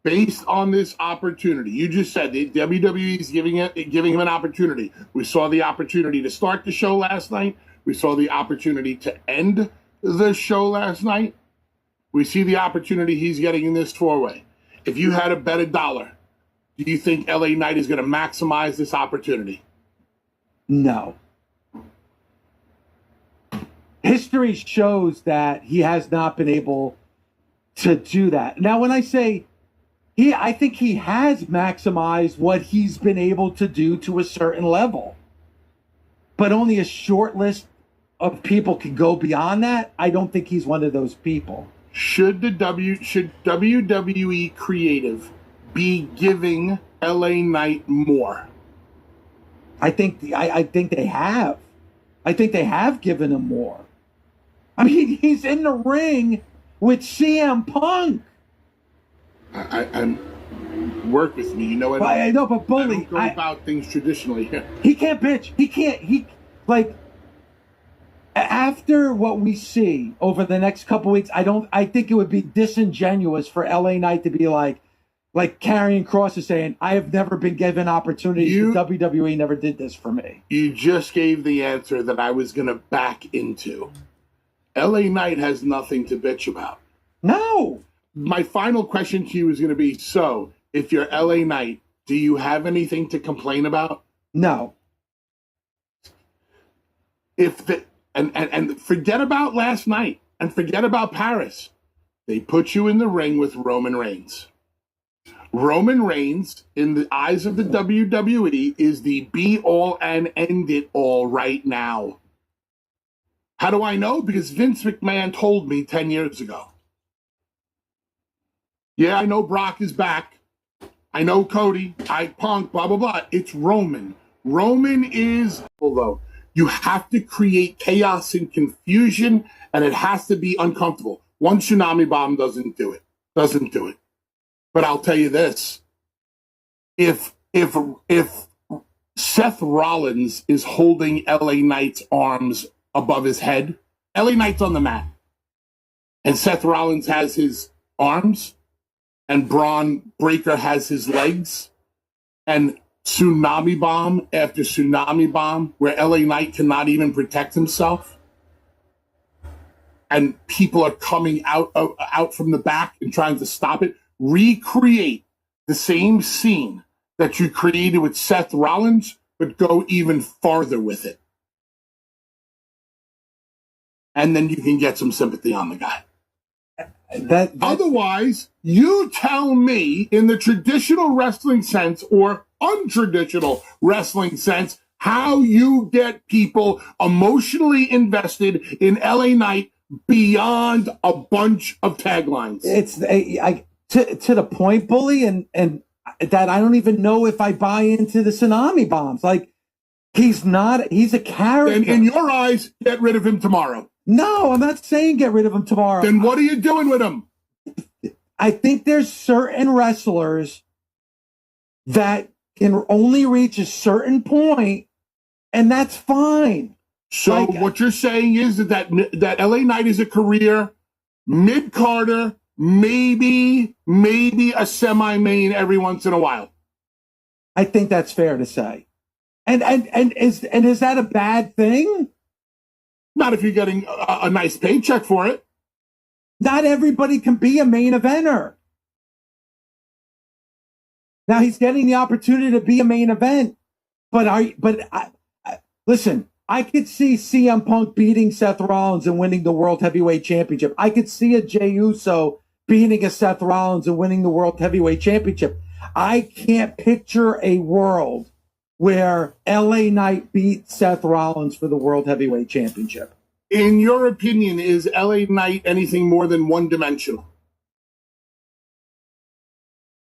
based on this opportunity, you just said the WWE is giving him an opportunity. We saw the opportunity to start the show last night. We saw the opportunity to end the show last night. We see the opportunity he's getting in this 4-way. If you had to bet $1, do you think LA Knight is going to maximize this opportunity? No. History shows that he has not been able to do that. Now, when I say I think he has maximized what he's been able to do to a certain level. But only a short list of people can go beyond that. I don't think he's one of those people. Should WWE creative be giving LA Knight more? I think they have. I think they have given him more. I mean, he's in the ring with CM Punk. I'm work with me. You know what? I know, but Bully, I don't go about things traditionally. He can't bitch. After what we see over the next couple weeks, I think it would be disingenuous for LA Knight to be like Karrion Kross is saying, I have never been given opportunities. WWE never did this for me. You just gave the answer that I was going to back into. LA Knight has nothing to bitch about. No. My final question to you is going to be, so if you're LA Knight, do you have anything to complain about? No. And forget about last night and forget about Paris. They put you in the ring with Roman Reigns. Roman Reigns, in the eyes of the WWE, is the be-all and end-it-all right now. How do I know? Because Vince McMahon told me 10 years ago. Yeah, I know Brock is back. I know Cody, Punk, blah, blah, blah. It's Roman. Roman is, although you have to create chaos and confusion, and it has to be uncomfortable. One tsunami bomb doesn't do it. But I'll tell you this. If Seth Rollins is holding LA Knight's arms above his head, LA Knight's on the mat, and Seth Rollins has his arms, and Braun Breaker has his legs, and tsunami bomb after tsunami bomb, where LA Knight cannot even protect himself, and people are coming out from the back and trying to stop it. Recreate the same scene that you created with Seth Rollins, but go even farther with it. And then you can get some sympathy on the guy. Otherwise, you tell me in the traditional wrestling sense or untraditional wrestling sense how you get people emotionally invested in LA Knight beyond a bunch of taglines. It's to the point, Bully, and that I don't even know if I buy into the tsunami bombs. Like, he's a character. And in your eyes, get rid of him tomorrow. No, I'm not saying get rid of him tomorrow. Then what are you doing with him? I think there's certain wrestlers that can only reach a certain point, and that's fine. So what you're saying is that LA Knight is a career mid-carder, maybe a semi-main every once in a while. I think that's fair to say. And is that a bad thing? Not if you're getting a nice paycheck for it. Not everybody can be a main eventer. Now he's getting the opportunity to be a main event, listen. I could see CM Punk beating Seth Rollins and winning the World Heavyweight Championship. I could see a Jey Uso beating a Seth Rollins and winning the World Heavyweight Championship. I can't picture a world where LA Knight beat Seth Rollins for the World Heavyweight Championship. In your opinion, is LA Knight anything more than one-dimensional?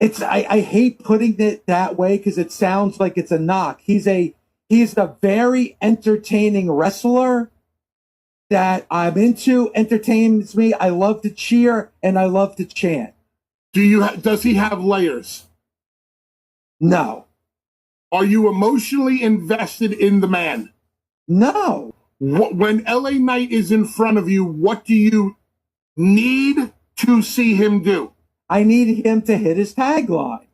I hate putting it that way because it sounds like it's a knock. He's a very entertaining wrestler that I'm into, entertains me. I love to cheer and I love to chant. Does he have layers? No. Are you emotionally invested in the man? No. When LA Knight is in front of you, what do you need to see him do? I need him to hit his tagline.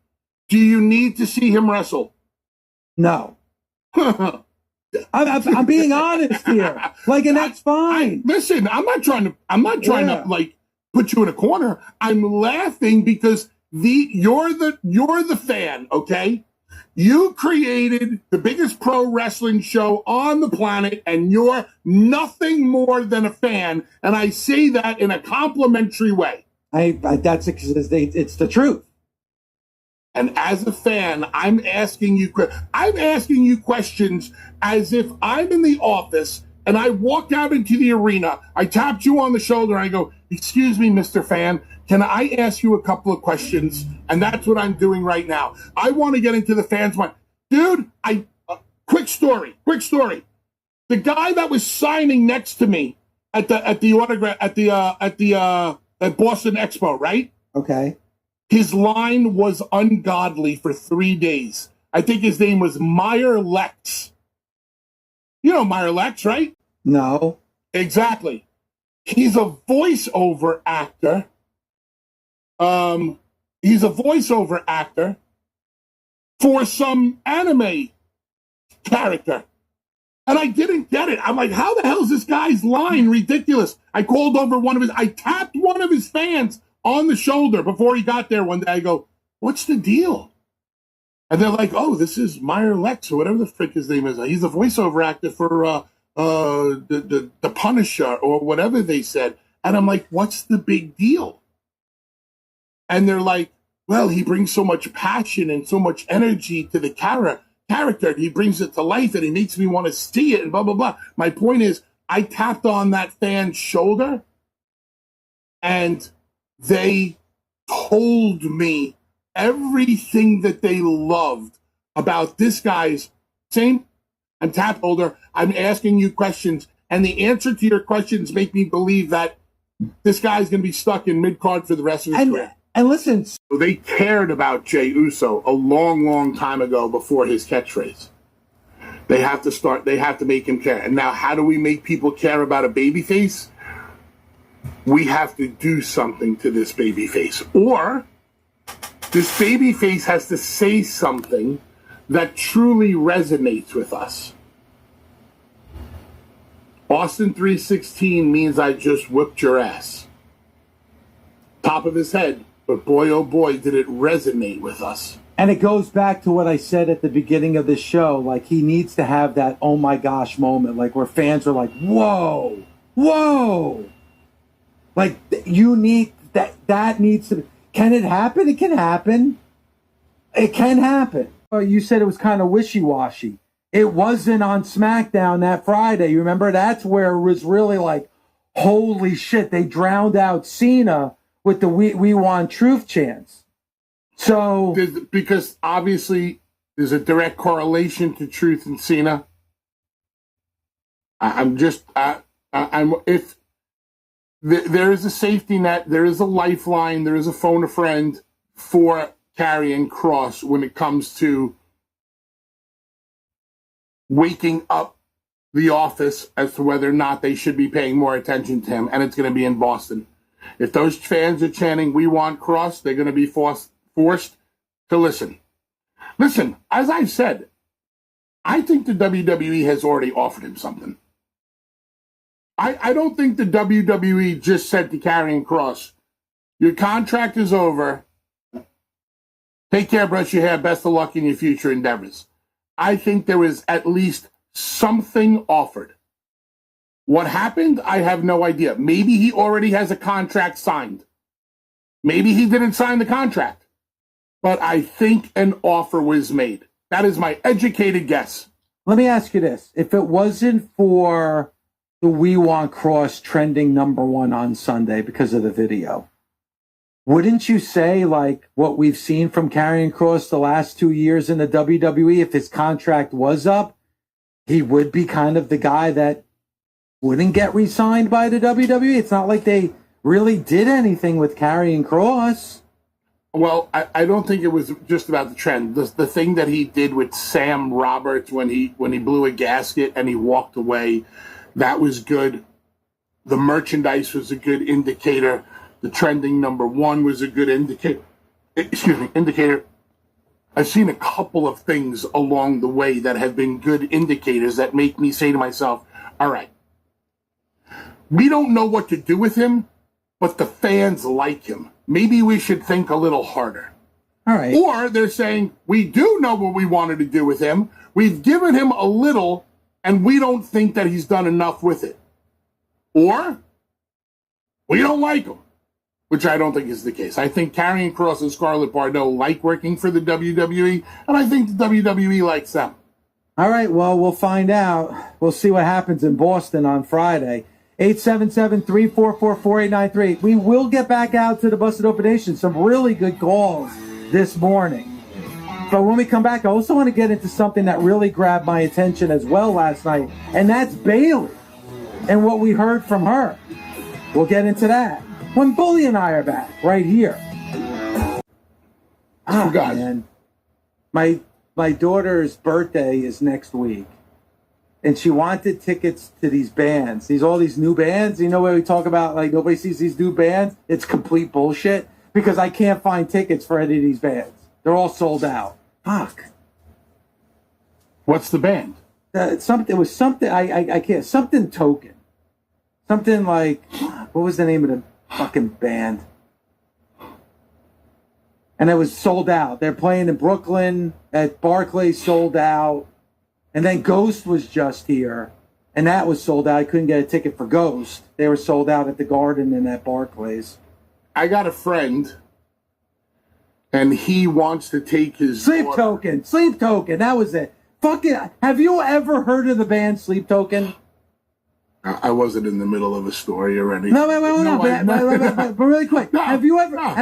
Do you need to see him wrestle? No. I'm being honest here. Like, and that's fine. Listen, I'm not trying to like put you in a corner. I'm laughing because you're the fan, okay? You created the biggest pro wrestling show on the planet, and you're nothing more than a fan. And I say that in a complimentary way. It's the truth. And as a fan, I'm asking you questions as if I'm in the office and I walked out into the arena. I tapped you on the shoulder. And I go, "Excuse me, Mr. Fan, can I ask you a couple of questions?" And that's what I'm doing right now. I want to get into the fans' mind, dude. Quick story. The guy that was signing next to me at the autograph at Boston Expo, right? Okay. His line was ungodly for 3 days. I think his name was Meyer Lex. You know Meyer Lex, right? No. Exactly. He's a voiceover actor. He's a voiceover actor for some anime character. And I didn't get it. I'm like, how the hell is this guy's line ridiculous? I tapped one of his fans on the shoulder before he got there one day. I go, "What's the deal?" And they're like, "Oh, this is Meyer Lex," or whatever the frick his name is. He's a voiceover actor for the Punisher or whatever they said. And I'm like, "What's the big deal?" And they're like, "Well, he brings so much passion and so much energy to the character. He brings it to life and he makes me want to see it and blah, blah, blah." My point is, I tapped on that fan's shoulder and they told me everything that they loved about this guy's same. I'm tap holder. I'm asking you questions, and the answer to your questions make me believe that this guy's going to be stuck in mid-card for the rest of his career. And listen, They cared about Jey Uso a long, long time ago before his catchphrase. They have to make him care. And now how do we make people care about a babyface? We have to do something to this babyface. Or this babyface has to say something that truly resonates with us. Austin 316 means I just whipped your ass. Top of his head. But boy, oh boy, did it resonate with us. and it goes back to what I said at the beginning of this show. Like, he needs to have that oh my gosh moment, like where fans are like, whoa, whoa. Like, you need that needs to. Can it happen? It can happen. It can happen. Oh, you said it was kind of wishy-washy. It wasn't on SmackDown that Friday. You remember? That's where it was really like, holy shit, they drowned out Cena with the We Want Truth chants. So because obviously there's a direct correlation to Truth and Cena. If there is a safety net, there is a lifeline, there is a phone a friend for Karrion Kross when it comes to waking up the office as to whether or not they should be paying more attention to him, and it's going to be in Boston. If those fans are chanting, "We want Kross," they're going to be forced to listen. Listen, as I've said, I think the WWE has already offered him something. I don't think the WWE just said to Karrion Kross, "Your contract is over. Take care, brush your hair. Best of luck in your future endeavors." I think there was at least something offered. What happened, I have no idea. Maybe he already has a contract signed. Maybe he didn't sign the contract. But I think an offer was made. That is my educated guess. Let me ask you this. If it wasn't for the "We Want Kross" trending #1 on Sunday because of the video, wouldn't you say, like, what we've seen from Karrion Kross the last 2 years in the WWE, if his contract was up, he would be kind of the guy that wouldn't get re-signed by the WWE? It's not like they really did anything with Karrion Kross. Well, I don't think it was just about the trend. The thing that he did with Sam Roberts when he blew a gasket and he walked away, that was good. The merchandise was a good indicator. The trending #1 was a good indicator. Indicator. I've seen a couple of things along the way that have been good indicators that make me say to myself, all right, we don't know what to do with him, but the fans like him. Maybe we should think a little harder. All right. Or they're saying, we do know what we wanted to do with him. We've given him a little, and we don't think that he's done enough with it. Or we don't like him, which I don't think is the case. I think Karrion Kross and Scarlett Bordeaux like working for the WWE, and I think the WWE likes them. All right, well, we'll find out. We'll see what happens in Boston on Friday. 877-344-4893. We will get back out to the Busted Open Nation. Some really good calls this morning. But when we come back, I also want to get into something that really grabbed my attention as well last night, and that's Bayley and what we heard from her. We'll get into that when Bully and I are back right here. Oh, God. Man. My daughter's birthday is next week. And she wanted tickets to these bands, all these new bands. You know where we talk about, like, nobody sees these new bands? It's complete bullshit because I can't find tickets for any of these bands. They're all sold out. Fuck. What's the band? I can't, something Token. Something like, what was the name of the fucking band? And it was sold out. They're playing in Brooklyn at Barclays, sold out. And then Ghost was just here, and that was sold out. I couldn't get a ticket for Ghost. They were sold out at the Garden and at Barclays. I got a friend, and he wants to take his Sleep Token. That was it. Fucking, have you ever heard of the band Sleep Token? I wasn't in the middle of a story already. No, but really quick. No, have you ever? No.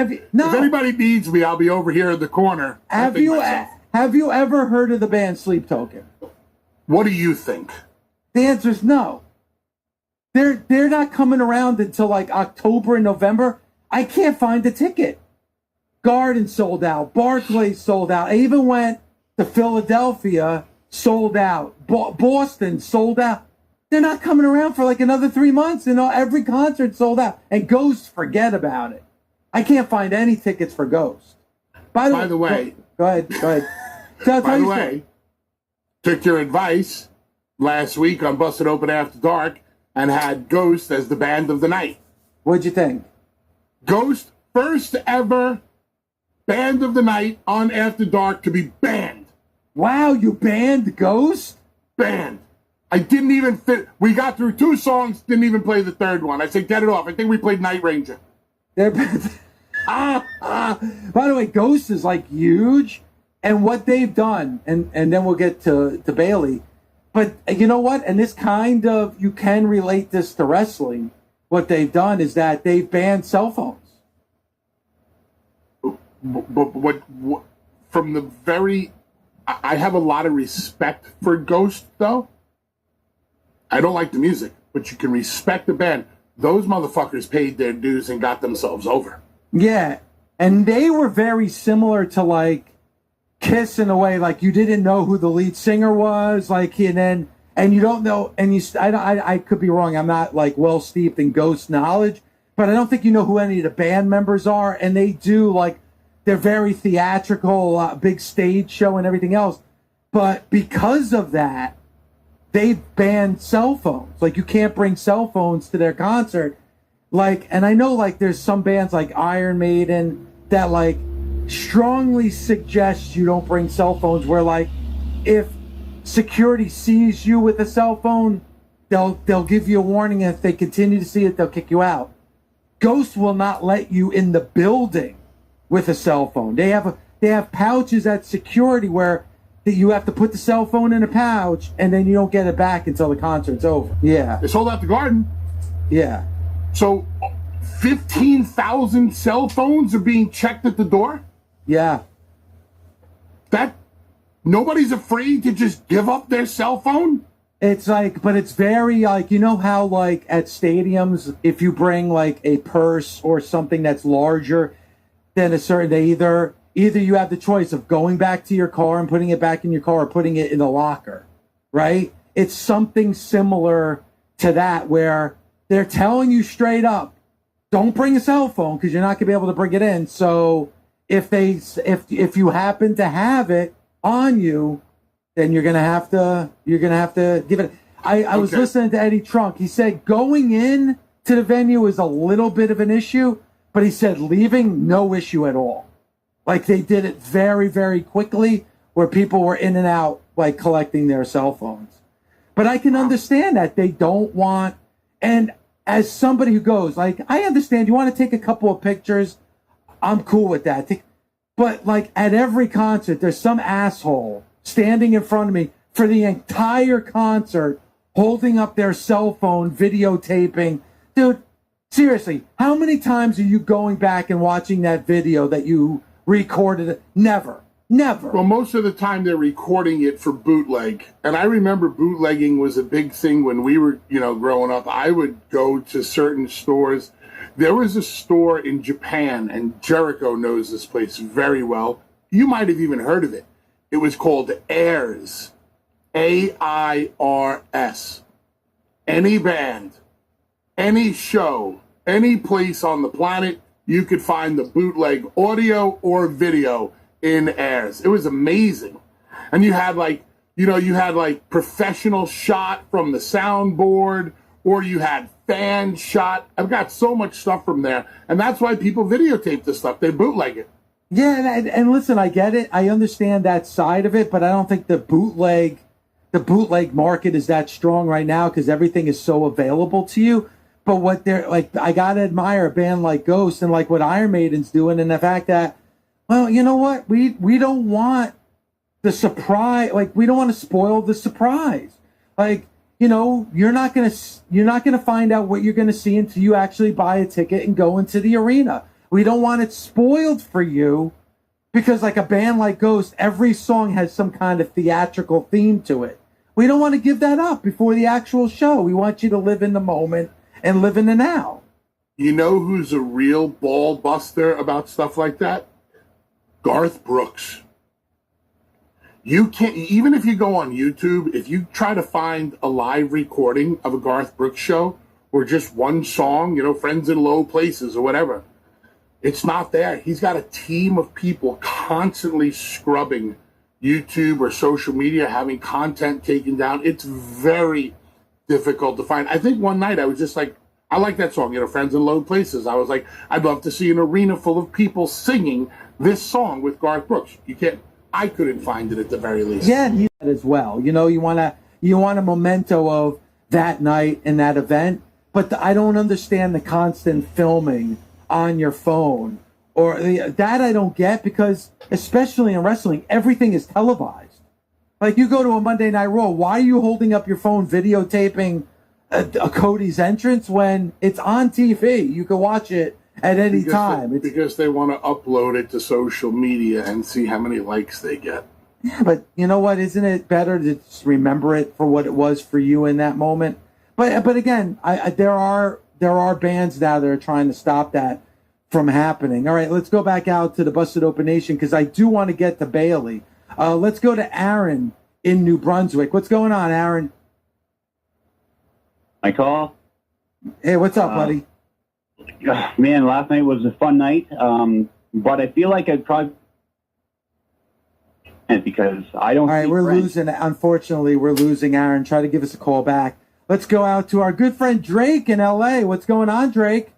If anybody needs me, I'll be over here in the corner. Have you ever heard of the band Sleep Token? What do you think? The answer is no. They're not coming around until like October and November. I can't find a ticket. Garden sold out. Barclays sold out. I even went to Philadelphia, sold out. Boston sold out. They're not coming around for like another 3 months. You know, every concert sold out. And Ghost, forget about it. I can't find any tickets for Ghost. By the way, go ahead. By the way, took your advice last week on Busted Open After Dark and had Ghost as the band of the night. What'd you think? Ghost, first ever band of the night on After Dark to be banned. Wow, you banned Ghost? Banned. I didn't even fit. We got through 2 songs, didn't even play the third one. I said, get it off. I think we played Night Ranger. By the way, Ghost is like huge. And what they've done, and then we'll get to Bayley. But you know what? And this kind of, you can relate this to wrestling. What they've done is that they've banned cell phones. but what from the very, I have a lot of respect for Ghost, though. I don't like the music, but you can respect the band. Those motherfuckers paid their dues and got themselves over. Yeah, and they were very similar to, like, Kiss in a way. Like, you didn't know who the lead singer was, like, and you don't know, and I could be wrong. I'm not, like, well steeped in Ghost knowledge, but I don't think you know who any of the band members are, and they do, like, they're very theatrical, big stage show and everything else. But because of that, they banned cell phones. Like, you can't bring cell phones to their concert. Like, and I know, like, there's some bands like Iron Maiden that, like, strongly suggest you don't bring cell phones, where, like, if security sees you with a cell phone, they'll give you a warning, and if they continue to see it, they'll kick you out. Ghost will not let you in the building with a cell phone. They have pouches at security where that you have to put the cell phone in a pouch, and then you don't get it back until the concert's over. Yeah. They sold out the Garden. Yeah. So 15,000 cell phones are being checked at the door? Yeah. That nobody's afraid to just give up their cell phone? It's like, but it's very, like, you know how, like, at stadiums, if you bring, like, a purse or something that's larger than a certain, they either you have the choice of going back to your car and putting it back in your car, or putting it in the locker, right? It's something similar to that, where they're telling you straight up, don't bring a cell phone, because you're not going to be able to bring it in. So if you happen to have it on you, then you're gonna have to give it. I was listening to Eddie Trunk. He said going in to the venue is a little bit of an issue, but he said leaving, no issue at all. Like, they did it very, very quickly, where people were in and out, like, collecting their cell phones. But I can understand that they don't want, and as somebody who goes, like, I understand you want to take a couple of pictures. I'm cool with that. But, like, at every concert, there's some asshole standing in front of me for the entire concert, holding up their cell phone, videotaping. Dude, seriously, how many times are you going back and watching that video that you recorded? Never. Well, most of the time they're recording it for bootleg. And I remember bootlegging was a big thing when we were, growing up. I would go to certain stores. There was a store in Japan, and Jericho knows this place very well. You might have even heard of it. It was called Airs. AIRS. Any band, any show, any place on the planet, you could find the bootleg audio or video in Airs. It was amazing. And you had professional shot from the soundboard, or you had fan shot. I've got so much stuff from there. And that's why people videotape this stuff. They bootleg it. Yeah, and listen, I get it. I understand that side of it, but I don't think the bootleg market is that strong right now, because everything is so available to you. But what they're like, I gotta admire a band like Ghost and like what Iron Maiden's doing, and the fact that, well, you know what, we don't want the surprise. Like, we don't want to spoil the surprise. Like, you're not gonna find out what you're gonna see until you actually buy a ticket and go into the arena. We don't want it spoiled for you, because, like, a band like Ghost, every song has some kind of theatrical theme to it. We don't want to give that up before the actual show. We want you to live in the moment and live in the now. You know who's a real ball buster about stuff like that? Garth Brooks. You can't, even if you go on YouTube, if you try to find a live recording of a Garth Brooks show, or just one song, Friends in Low Places or whatever, it's not there. He's got a team of people constantly scrubbing YouTube or social media, having content taken down. It's very difficult to find. I think one night I was just like, I like that song, Friends in Low Places. I was like, I'd love to see an arena full of people singing this song with Garth Brooks. I couldn't find it at the very least. Yeah, and as well. You want a memento of that night and that event, but I don't understand the constant filming on your phone, or that I don't get, because especially in wrestling, everything is televised. Like, you go to a Monday Night Raw, why are you holding up your phone videotaping a Cody's entrance when it's on TV? You can watch it at any time. Because they want to upload it to social media and see how many likes they get. Yeah, but you know what? Isn't it better to just remember it for what it was for you in that moment? But again, there are bands now that are trying to stop that from happening. All right, let's go back out to the Busted Open Nation because I do want to get to Bailey. Let's go to Aaron in New Brunswick. What's going on, Aaron? My call. Hey, what's up, buddy? Man, last night was a fun night, but I feel like I'd probably because I don't. All right, we're losing. Unfortunately, we're losing Aaron. Try to give us a call back. Let's go out to our good friend Drake in L.A. What's going on, Drake?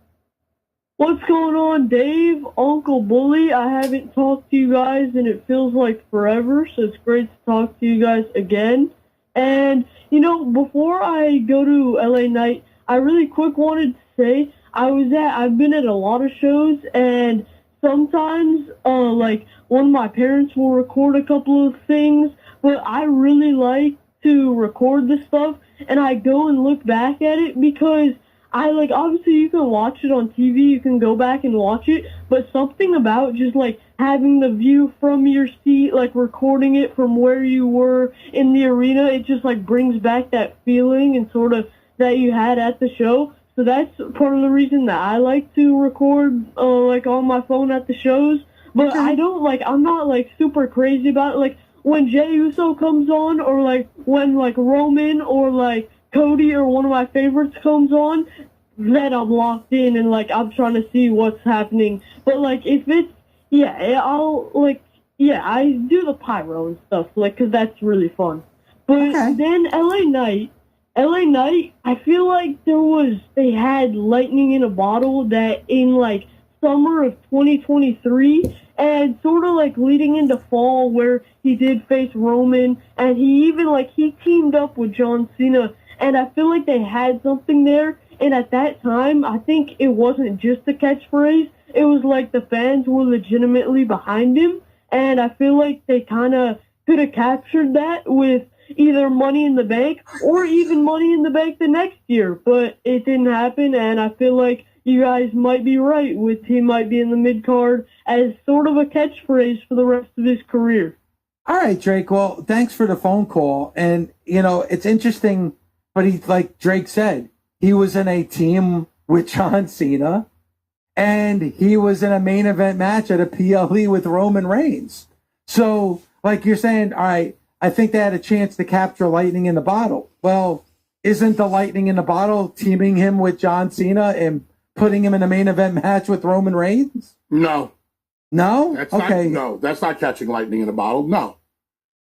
What's going on, Dave? Uncle Bully, I haven't talked to you guys, and it feels like forever, so it's great to talk to you guys again. And, you know, before I go to LA Night, I really quick wanted to say I've been at a lot of shows, and sometimes, like, one of my parents will record a couple of things, but I really like to record this stuff, and I go and look back at it because obviously you can watch it on TV, you can go back and watch it, but something about just, like, having the view from your seat, like, recording it from where you were in the arena, it just, like, brings back that feeling and sort of that you had at the show. So that's part of the reason that I like to record, like, on my phone at the shows. But I don't, like, I'm not, like, super crazy about it. Like, when Jey Uso comes on, or, like, when, like, Roman or, like, Cody or one of my favorites comes on, then I'm locked in and, like, I'm trying to see what's happening. But, like, if it's, I do the pyro and stuff, like, because that's really fun. But then LA Night, I feel like they had lightning in a bottle that in, like, summer of 2023, and sort of, like, leading into fall where he did face Roman, and he even, like, he teamed up with John Cena, and I feel like they had something there, and at that time, I think it wasn't just a catchphrase, it was like the fans were legitimately behind him, and I feel like they kind of could have captured that with either Money in the Bank or even Money in the Bank the next year, but it didn't happen, and I feel like you guys might be right with he might be in the mid-card as sort of a catchphrase for the rest of his career. All right, Drake. Well, thanks for the phone call. And, you know, it's interesting, but like Drake said, he was in a team with John Cena, and he was in a main event match at a PLE with Roman Reigns. So, like you're saying, all right, I think they had a chance to capture lightning in the bottle. Well, isn't the lightning in the bottle teaming him with John Cena and putting him in a main event match with Roman Reigns? No. No? That's okay. That's not catching lightning in a bottle. No,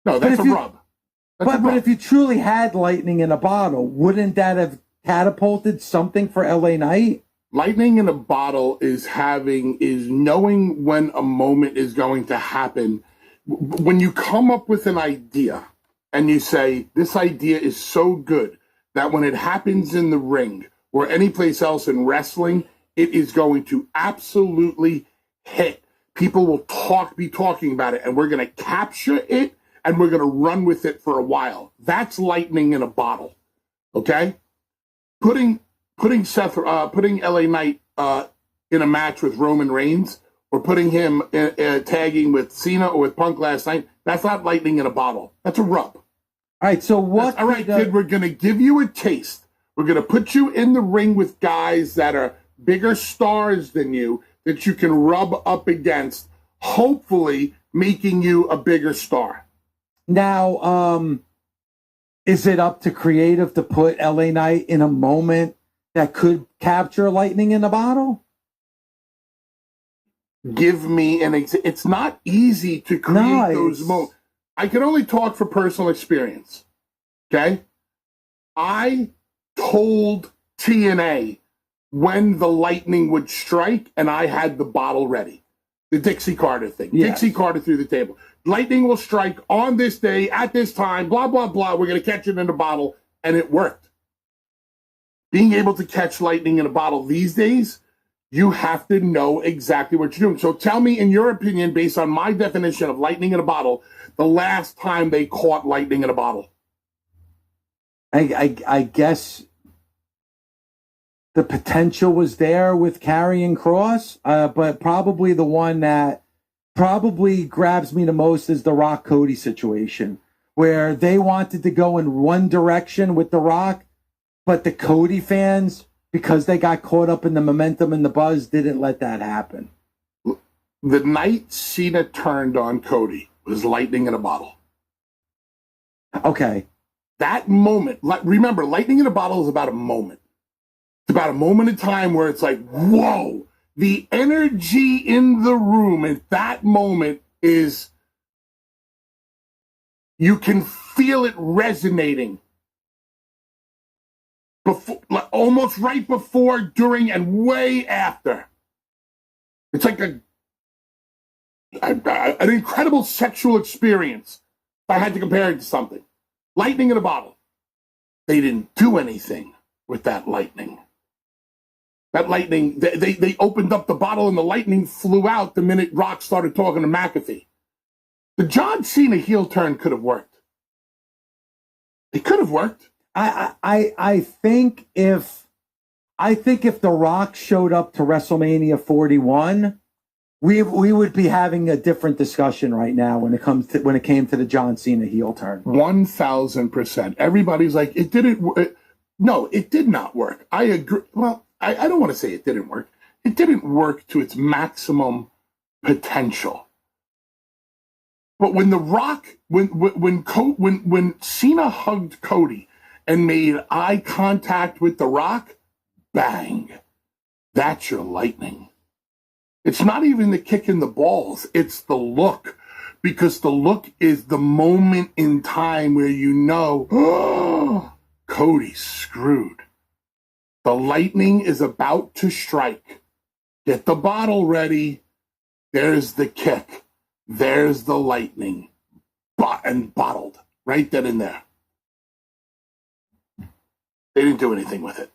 that's a rub. But if you truly had lightning in a bottle, wouldn't that have catapulted something for LA Knight? Lightning in a bottle is knowing when a moment is going to happen. When you come up with an idea and you say, this idea is so good that when it happens in the ring or any place else in wrestling, it is going to absolutely hit. People will be talking about it, and we're going to capture it, and we're going to run with it for a while. That's lightning in a bottle, okay? Putting LA Knight in a match with Roman Reigns, or putting him tagging with Cena or with Punk last night, that's not lightning in a bottle. That's a rub. All right, so what? All right, kid, we're going to give you a taste. We're going to put you in the ring with guys that are bigger stars than you that you can rub up against, hopefully making you a bigger star. Now, is it up to creative to put LA Knight in a moment that could capture lightning in a bottle? Give me an example. It's not easy to create those moments. I can only talk for personal experience. Okay? I told TNA when the lightning would strike, and I had the bottle ready. The Dixie Carter thing. Yes. Dixie Carter through the table. Lightning will strike on this day, at this time, blah, blah, blah. We're going to catch it in a bottle. And it worked. Being able to catch lightning in a bottle these days, you have to know exactly what you're doing. So tell me, in your opinion, based on my definition of lightning in a bottle, the last time they caught lightning in a bottle. I guess the potential was there with Karrion Kross, but probably the one that probably grabs me the most is the Rock Cody situation, where they wanted to go in one direction with the Rock, but the Cody fans, because they got caught up in the momentum and the buzz, didn't let that happen. The night Cena turned on Cody was lightning in a bottle. Okay. That moment, remember, lightning in a bottle is about a moment. It's about a moment in time where it's like, whoa, the energy in the room at that moment is, you can feel it resonating. Before, almost right before, during, and way after. It's like an incredible sexual experience. If I had to compare it to something. Lightning in a bottle. They didn't do anything with that lightning. That lightning, they opened up the bottle and the lightning flew out the minute Rock started talking to McAfee. The John Cena heel turn could have worked. It could have worked. I think if The Rock showed up to WrestleMania 41, we would be having a different discussion right now when it came to the John Cena heel turn. 1,000%. Everybody's like, it didn't. No, it did not work. I agree. Well, I don't want to say it didn't work. It didn't work to its maximum potential. But when The Rock, when Cena hugged Cody and made eye contact with The Rock, bang, that's your lightning. It's not even the kick in the balls. It's the look. Because the look is the moment in time where you know, oh, Cody's screwed. The lightning is about to strike. Get the bottle ready. There's the kick. There's the lightning. And bottled. Right then and there. They didn't do anything with it.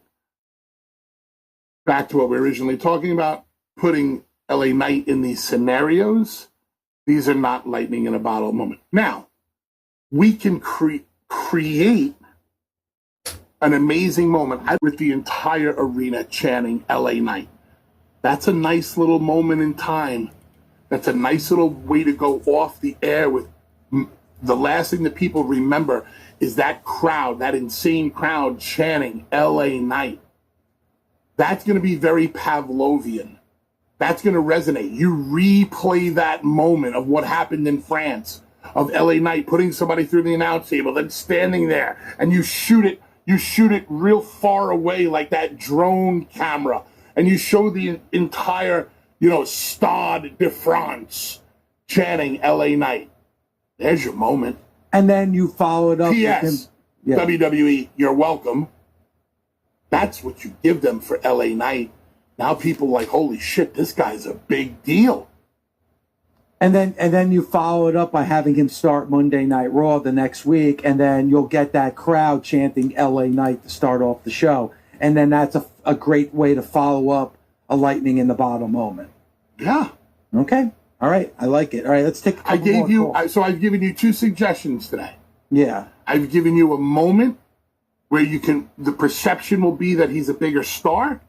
Back to what we were originally talking about, putting LA Knight in these scenarios. These are not lightning in a bottle moment. Now, we can create an amazing moment with the entire arena chanting LA Knight. That's a nice little moment in time. That's a nice little way to go off the air with the last thing that people remember is that crowd, that insane crowd chanting LA Knight. That's going to be very Pavlovian. That's going to resonate. You replay that moment of what happened in France, of LA Knight putting somebody through the announce table, then standing there, and you shoot it real far away like that drone camera, and you show the entire, Stade de France chanting LA Knight. There's your moment. And then you follow it up P.S. with him. Yeah. WWE, you're welcome. That's what you give them for LA Knight. Now people are like, holy shit, this guy's a big deal. And then you follow it up by having him start Monday Night Raw the next week, and then you'll get that crowd chanting LA Knight to start off the show. And then that's a great way to follow up a lightning in the bottle moment. Yeah. Okay. All right. I like it. All right. Let's take a couple more calls. So I've given you two suggestions today. Yeah. I've given you a moment where the perception will be that he's a bigger star.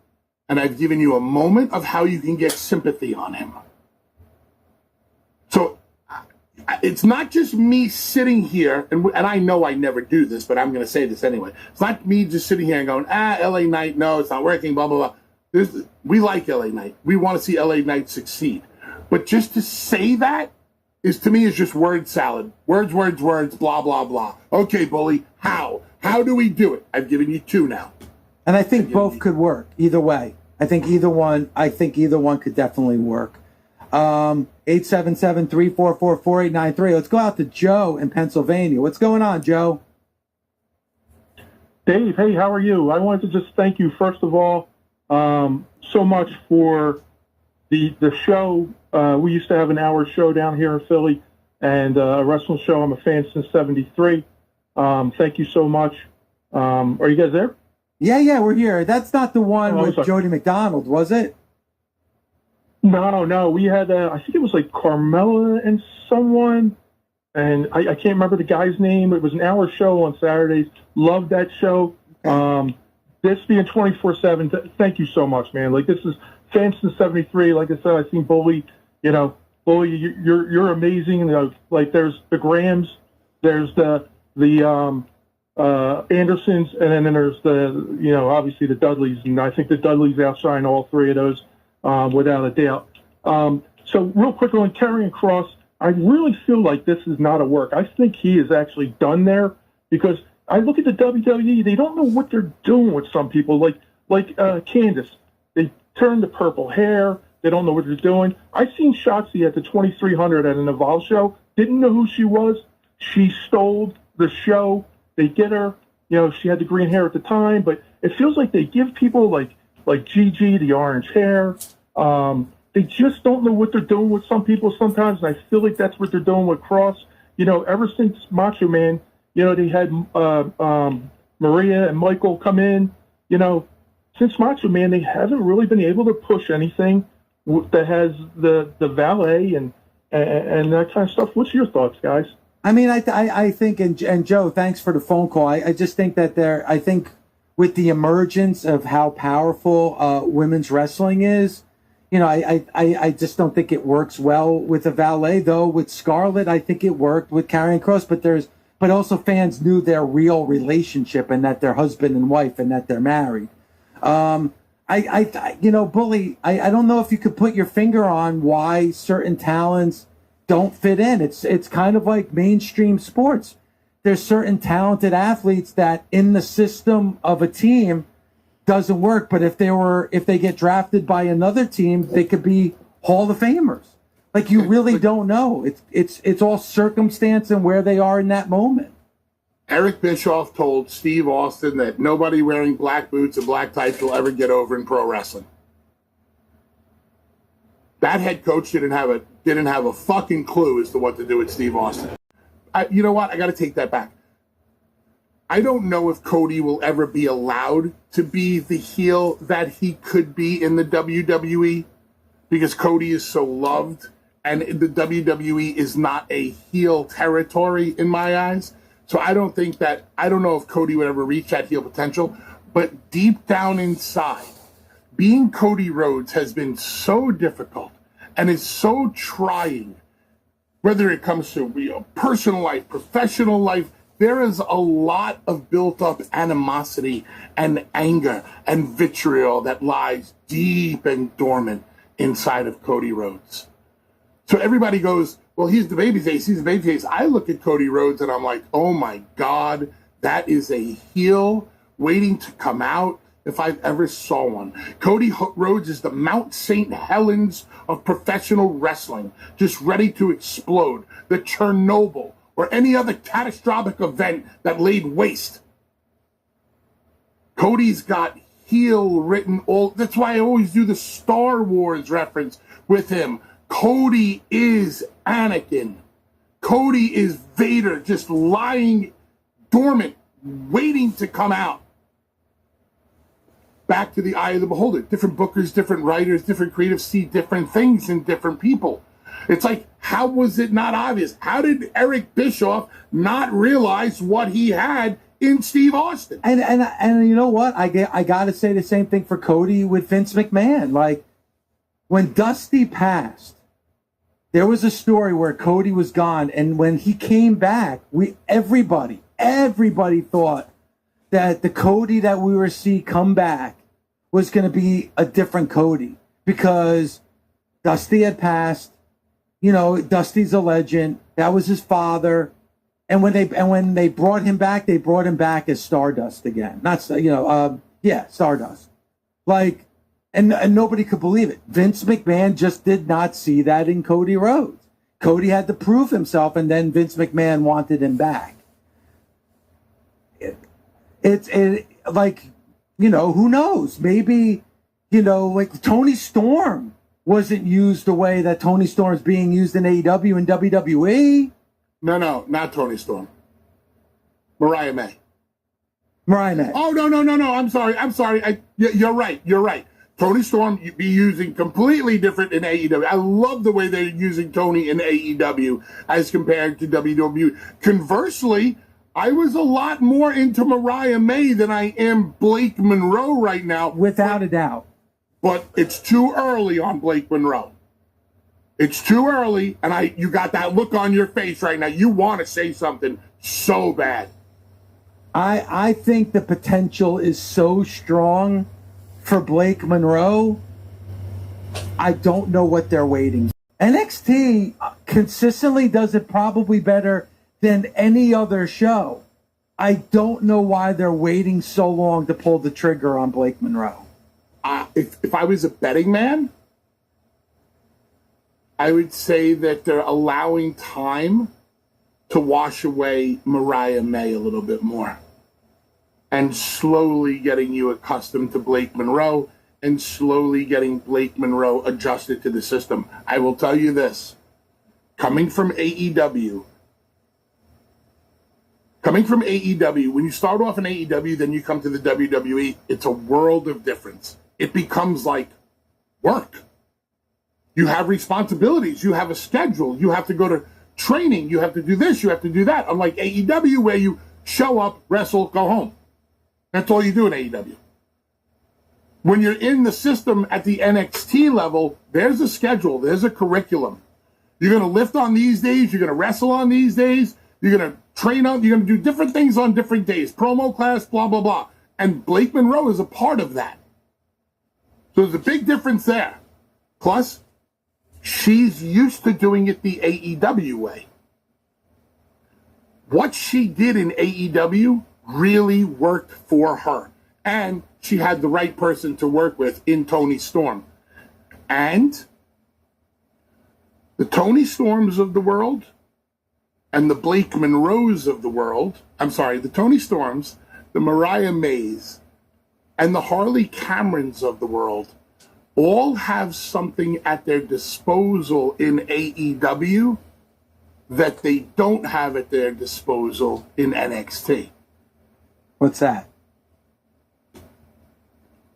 And I've given you a moment of how you can get sympathy on him. So it's not just me sitting here, and I know I never do this, but I'm going to say this anyway. It's not me just sitting here and going, LA Knight, no, it's not working, blah, blah, blah. We like LA Knight. We want to see LA Knight succeed. But just to say that to me is just word salad. Words, blah, blah, blah. Okay, Bully, how? How do we do it? I've given you two now. And I think both could work either way. I think either one could definitely work. 877-344-4893. Let's go out to Joe in Pennsylvania. What's going on, Joe? Dave, hey, how are you? I wanted to just thank you, first of all, so much for the show. We used to have an hour show down here in Philly, and a wrestling show. I'm a fan since '73. Thank you so much. Are you guys there? Yeah, we're here. That's not the one with Jody McDonald, was it? No. We had, I think it was like Carmella and someone, and I can't remember the guy's name. It was an hour show on Saturdays. Loved that show. this being 24/7, thank you so much, man. Like, this is fans since '73. Like I said, I've seen Bully. Bully, you're amazing. Like, there's the Grahams, there's the Andersons, and then there's the obviously the Dudleys, and I think the Dudleys outshine all three of those without a doubt. So real quick on Karrion Kross, I really feel like this is not a work. I think he is actually done there because I look at the WWE, they don't know what they're doing with some people. Like Candace, they turn the purple hair, they don't know what they're doing. I seen Shotzi at the 2300 at an Evolve show, didn't know who she was. She stole the show. They get her, she had the green hair at the time, but it feels like they give people like Gigi the orange hair. They just don't know what they're doing with some people sometimes, and I feel like that's what they're doing with Kross. Ever since Macho Man, they had Maria and Michael come in. Since Macho Man, they haven't really been able to push anything that has the valet and that kind of stuff. What's your thoughts, guys? I mean, I think, and Joe, thanks for the phone call. I just think that I think with the emergence of how powerful women's wrestling is, I just don't think it works well with a valet. Though with Scarlett, I think it worked with Karrion Kross, but also fans knew their real relationship and that they're husband and wife and that they're married. Bully, I don't know if you could put your finger on why certain talents don't fit in. It's kind of like mainstream sports. There's certain talented athletes that in the system of a team doesn't work, but if they get drafted by another team, they could be Hall of Famers. Like, you really don't know. It's all circumstance and where they are in that moment. Eric Bischoff told Steve Austin that nobody wearing black boots and black tights will ever get over in pro wrestling. That head coach didn't have a fucking clue as to what to do with Steve Austin. You know what? I got to take that back. I don't know if Cody will ever be allowed to be the heel that he could be in the WWE because Cody is so loved and the WWE is not a heel territory in my eyes. So I don't know if Cody would ever reach that heel potential, but deep down inside, being Cody Rhodes has been so difficult and is so trying, whether it comes to personal life, professional life. There is a lot of built-up animosity and anger and vitriol that lies deep and dormant inside of Cody Rhodes. So everybody goes, well, he's the babyface, he's the babyface. I look at Cody Rhodes and I'm like, oh my God, that is a heel waiting to come out if I've ever saw one. Cody Rhodes is the Mount St. Helens of professional wrestling, just ready to explode. The Chernobyl, or any other catastrophic event that laid waste. Cody's got heel written all. That's why I always do the Star Wars reference with him. Cody is Anakin. Cody is Vader, just lying dormant, waiting to come out. Back to the eye of the beholder. Different bookers, different writers, different creatives see different things in different people. It's like, how was it not obvious? How did Eric Bischoff not realize what he had in Steve Austin? And you know what? I got to say the same thing for Cody with Vince McMahon. Like, when Dusty passed, there was a story where Cody was gone, and when he came back, everybody thought that the Cody that we were see come back was going to be a different Cody because Dusty had passed. Dusty's a legend. That was his father. And when they brought him back as Stardust again. Not Stardust. Like, and nobody could believe it. Vince McMahon just did not see that in Cody Rhodes. Cody had to prove himself, and then Vince McMahon wanted him back. Who knows? Maybe, like Tony Storm wasn't used the way that Tony Storm's being used in AEW and WWE. No, not Tony Storm. Mariah May. Oh, no. I'm sorry. You're right. Tony Storm be using completely different in AEW. I love the way they're using Tony in AEW as compared to WWE. Conversely, I was a lot more into Mariah May than I am Blake Monroe right now. Without a doubt. But it's too early on Blake Monroe. It's too early, and you got that look on your face right now. You want to say something so bad. I think the potential is so strong for Blake Monroe. I don't know what they're waiting for. NXT consistently does it probably better than any other show. I don't know why they're waiting so long to pull the trigger on Blake Monroe. If I was a betting man, I would say that they're allowing time to wash away Mariah May a little bit more and slowly getting you accustomed to Blake Monroe and slowly getting Blake Monroe adjusted to the system. I will tell you this, coming from AEW, when you start off in AEW, then you come to the WWE, it's a world of difference. It becomes like work. You have responsibilities. You have a schedule. You have to go to training. You have to do this. You have to do that. Unlike AEW, where you show up, wrestle, go home. That's all you do in AEW. When you're in the system at the NXT level, there's a schedule. There's a curriculum. You're going to lift on these days. You're going to wrestle on these days. You're going to train on. You're going to do different things on different days. Promo class, blah, blah, blah. And Blake Monroe is a part of that. So there's a big difference there. Plus, she's used to doing it the AEW way. What she did in AEW really worked for her. And she had the right person to work with in Tony Storm. And the Tony Storms of the world and the Blake Monroes of the world, the Tony Storms, the Mariah Mays, and the Harley Camerons of the world all have something at their disposal in AEW that they don't have at their disposal in NXT. What's that?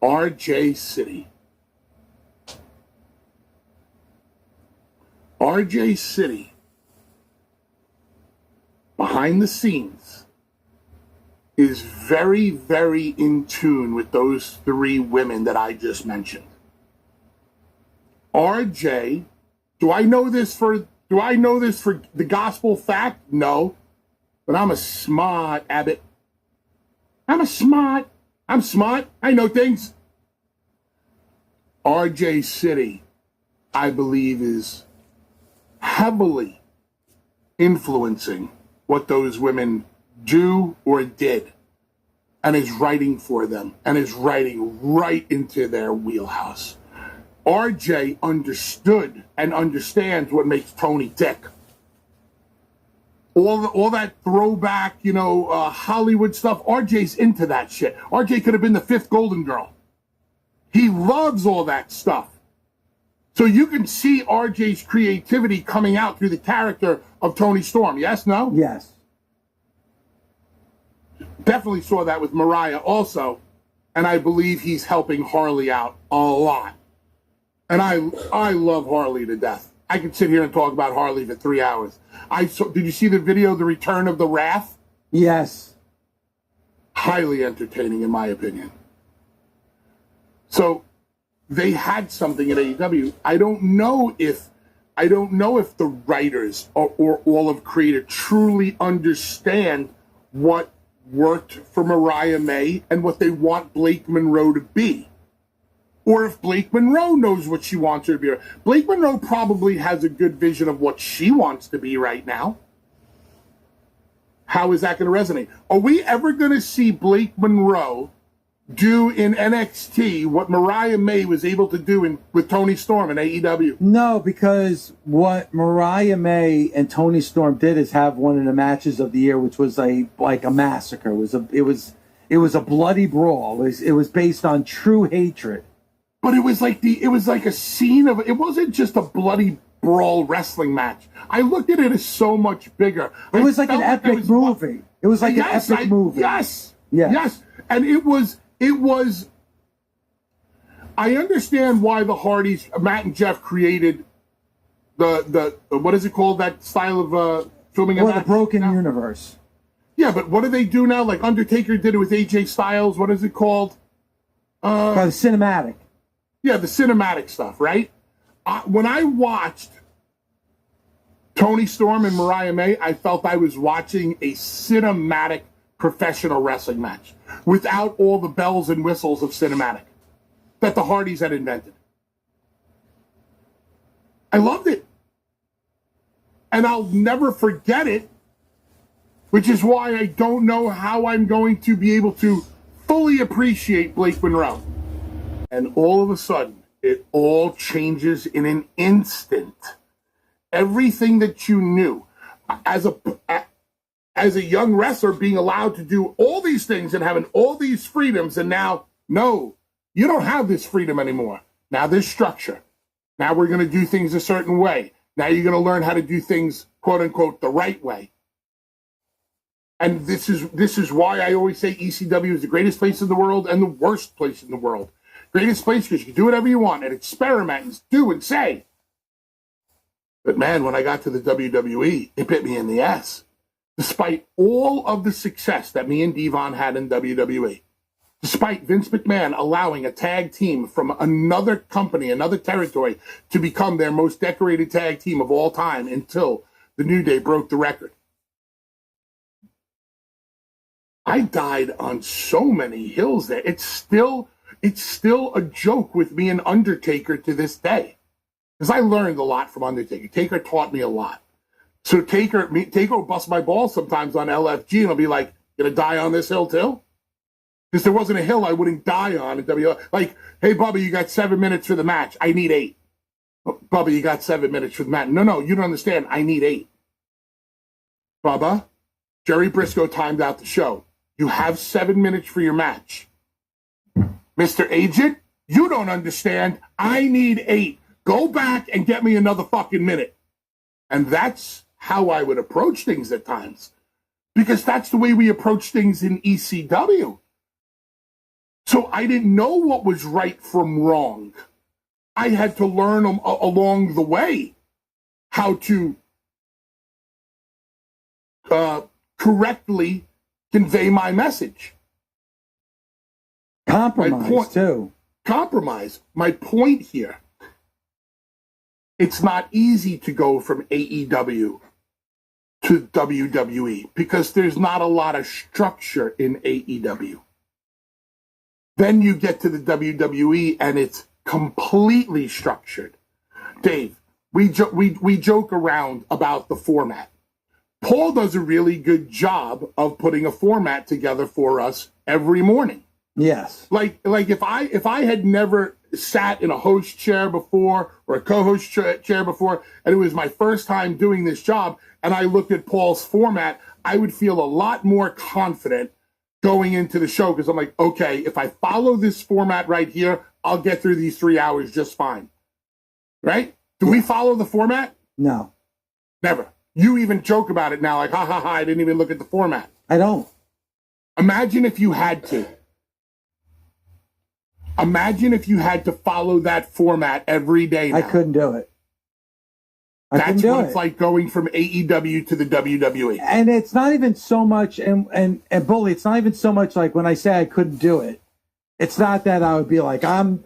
RJ City. RJ City, behind the scenes, is very, very in tune with those three women that I just mentioned. RJ, do I know this for the gospel fact? No. But I'm a smart Abbott. I'm smart. I know things. RJ City, I believe, is heavily influencing what those women do or did, and is writing for them, and is writing right into their wheelhouse. RJ understood and understands what makes Tony tick. All that throwback, Hollywood stuff, RJ's into that shit. RJ could have been the fifth Golden Girl. He loves all that stuff. So you can see RJ's creativity coming out through the character of Tony Storm. Yes, no? Yes. Definitely saw that with Mariah also. And I believe he's helping Harley out a lot. And I love Harley to death. I could sit here and talk about Harley for 3 hours. Did you see the video, The Return of the Wrath? Yes. Highly entertaining, in my opinion. So they had something at AEW. I don't know if the writers or all of Creator truly understand what worked for Mariah May and what they want Blake Monroe to be. Or if Blake Monroe knows what she wants her to be. Blake Monroe probably has a good vision of what she wants to be right now. How is that going to resonate? Are we ever going to see Blake Monroe do in NXT what Mariah May was able to do with Tony Storm in AEW? No, because what Mariah May and Tony Storm did is have one of the matches of the year, which was like a massacre. It was a bloody brawl. It was based on true hatred. But it was like a scene of, it wasn't just a bloody brawl wrestling match. I looked at it as so much bigger. It was like an epic movie. It was like an epic movie. Yes. And it was, I understand why the Hardys, Matt and Jeff, created the what is it called, that style of filming a match? The Broken Universe. Yeah, but what do they do now? Like Undertaker did it with AJ Styles. What is it called? By the cinematic. Yeah, the cinematic stuff, right? When I watched Tony Storm and Mariah May, I felt I was watching a cinematic professional wrestling match without all the bells and whistles of cinematic that the Hardys had invented. I loved it. And I'll never forget it, which is why I don't know how I'm going to be able to fully appreciate Blake Monroe. And all of a sudden, it all changes in an instant. Everything that you knew as a young wrestler, being allowed to do all these things and having all these freedoms, and now, no, you don't have this freedom anymore. Now there's structure. Now we're going to do things a certain way. Now you're going to learn how to do things, quote unquote, the right way. And this is why I always say ECW is the greatest place in the world and the worst place in the world. Greatest place because you can do whatever you want and experiment and do and say. But man, when I got to the WWE, it bit me in the ass. Despite all of the success that me and Devon had in WWE, despite Vince McMahon allowing a tag team from another company, another territory, to become their most decorated tag team of all time until the New Day broke the record. I died on so many hills there. It's still a joke with me and Undertaker to this day. Because I learned a lot from Undertaker. Taker taught me a lot. So Taker will bust my balls sometimes on LFG and I'll be like, gonna die on this hill too? Because there wasn't a hill I wouldn't die on at WWE. Like, hey, Bubba, you got 7 minutes for the match. I need 8. Bubba, you got 7 minutes for the match. No, you don't understand. I need 8. Bubba, Jerry Briscoe timed out the show. You have 7 minutes for your match. Mr. Agent, you don't understand. I need 8. Go back and get me another fucking minute. And that's how I would approach things at times. Because that's the way we approach things in ECW. So I didn't know what was right from wrong. I had to learn along the way how to correctly convey my message. Compromise, too. Compromise. My point here, it's not easy to go from AEW to WWE because there's not a lot of structure in AEW. Then you get to the WWE and it's completely structured. Dave, we joke around about the format. Paul does a really good job of putting a format together for us every morning. Yes. Like if I had never sat in a host chair before or a co-host chair before, and it was my first time doing this job, and I looked at Paul's format, I would feel a lot more confident going into the show because I'm like, okay, if I follow this format right here, I'll get through these 3 hours just fine. Right? Do we follow the format? No. Never. You even joke about it now, like, ha, ha, ha, I didn't even look at the format. I don't. Imagine if you had to. Imagine if you had to follow that format every day now. I couldn't do it. That's what it's like going from AEW to the WWE. And it's not even so much, and Bully, it's not even so much like when I say I couldn't do it. It's not that I would be like, I'm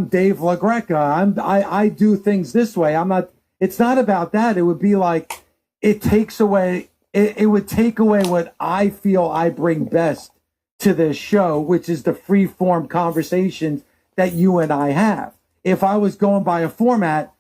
Dave LaGreca. I do things this way. I'm not. It's not about that. It would be like it takes away. It would take away what I feel I bring best to this show, which is the free form conversations that you and I have. If I was going by a format,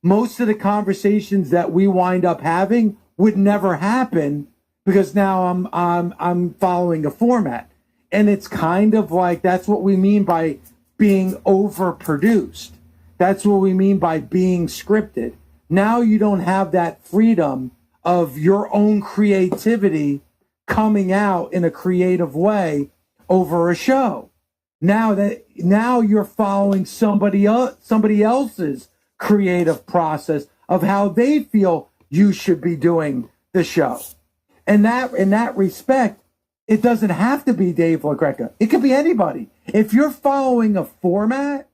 most of the conversations that we wind up having would never happen because now I'm following a format. And it's kind of like that's what we mean by being overproduced. That's what we mean by being scripted. Now you don't have that freedom of your own creativity coming out in a creative way over a show. Now you're following somebody else's creative process of how they feel you should be doing the show. And that in that respect, it doesn't have to be Dave LaGreca. It could be anybody. If you're following a format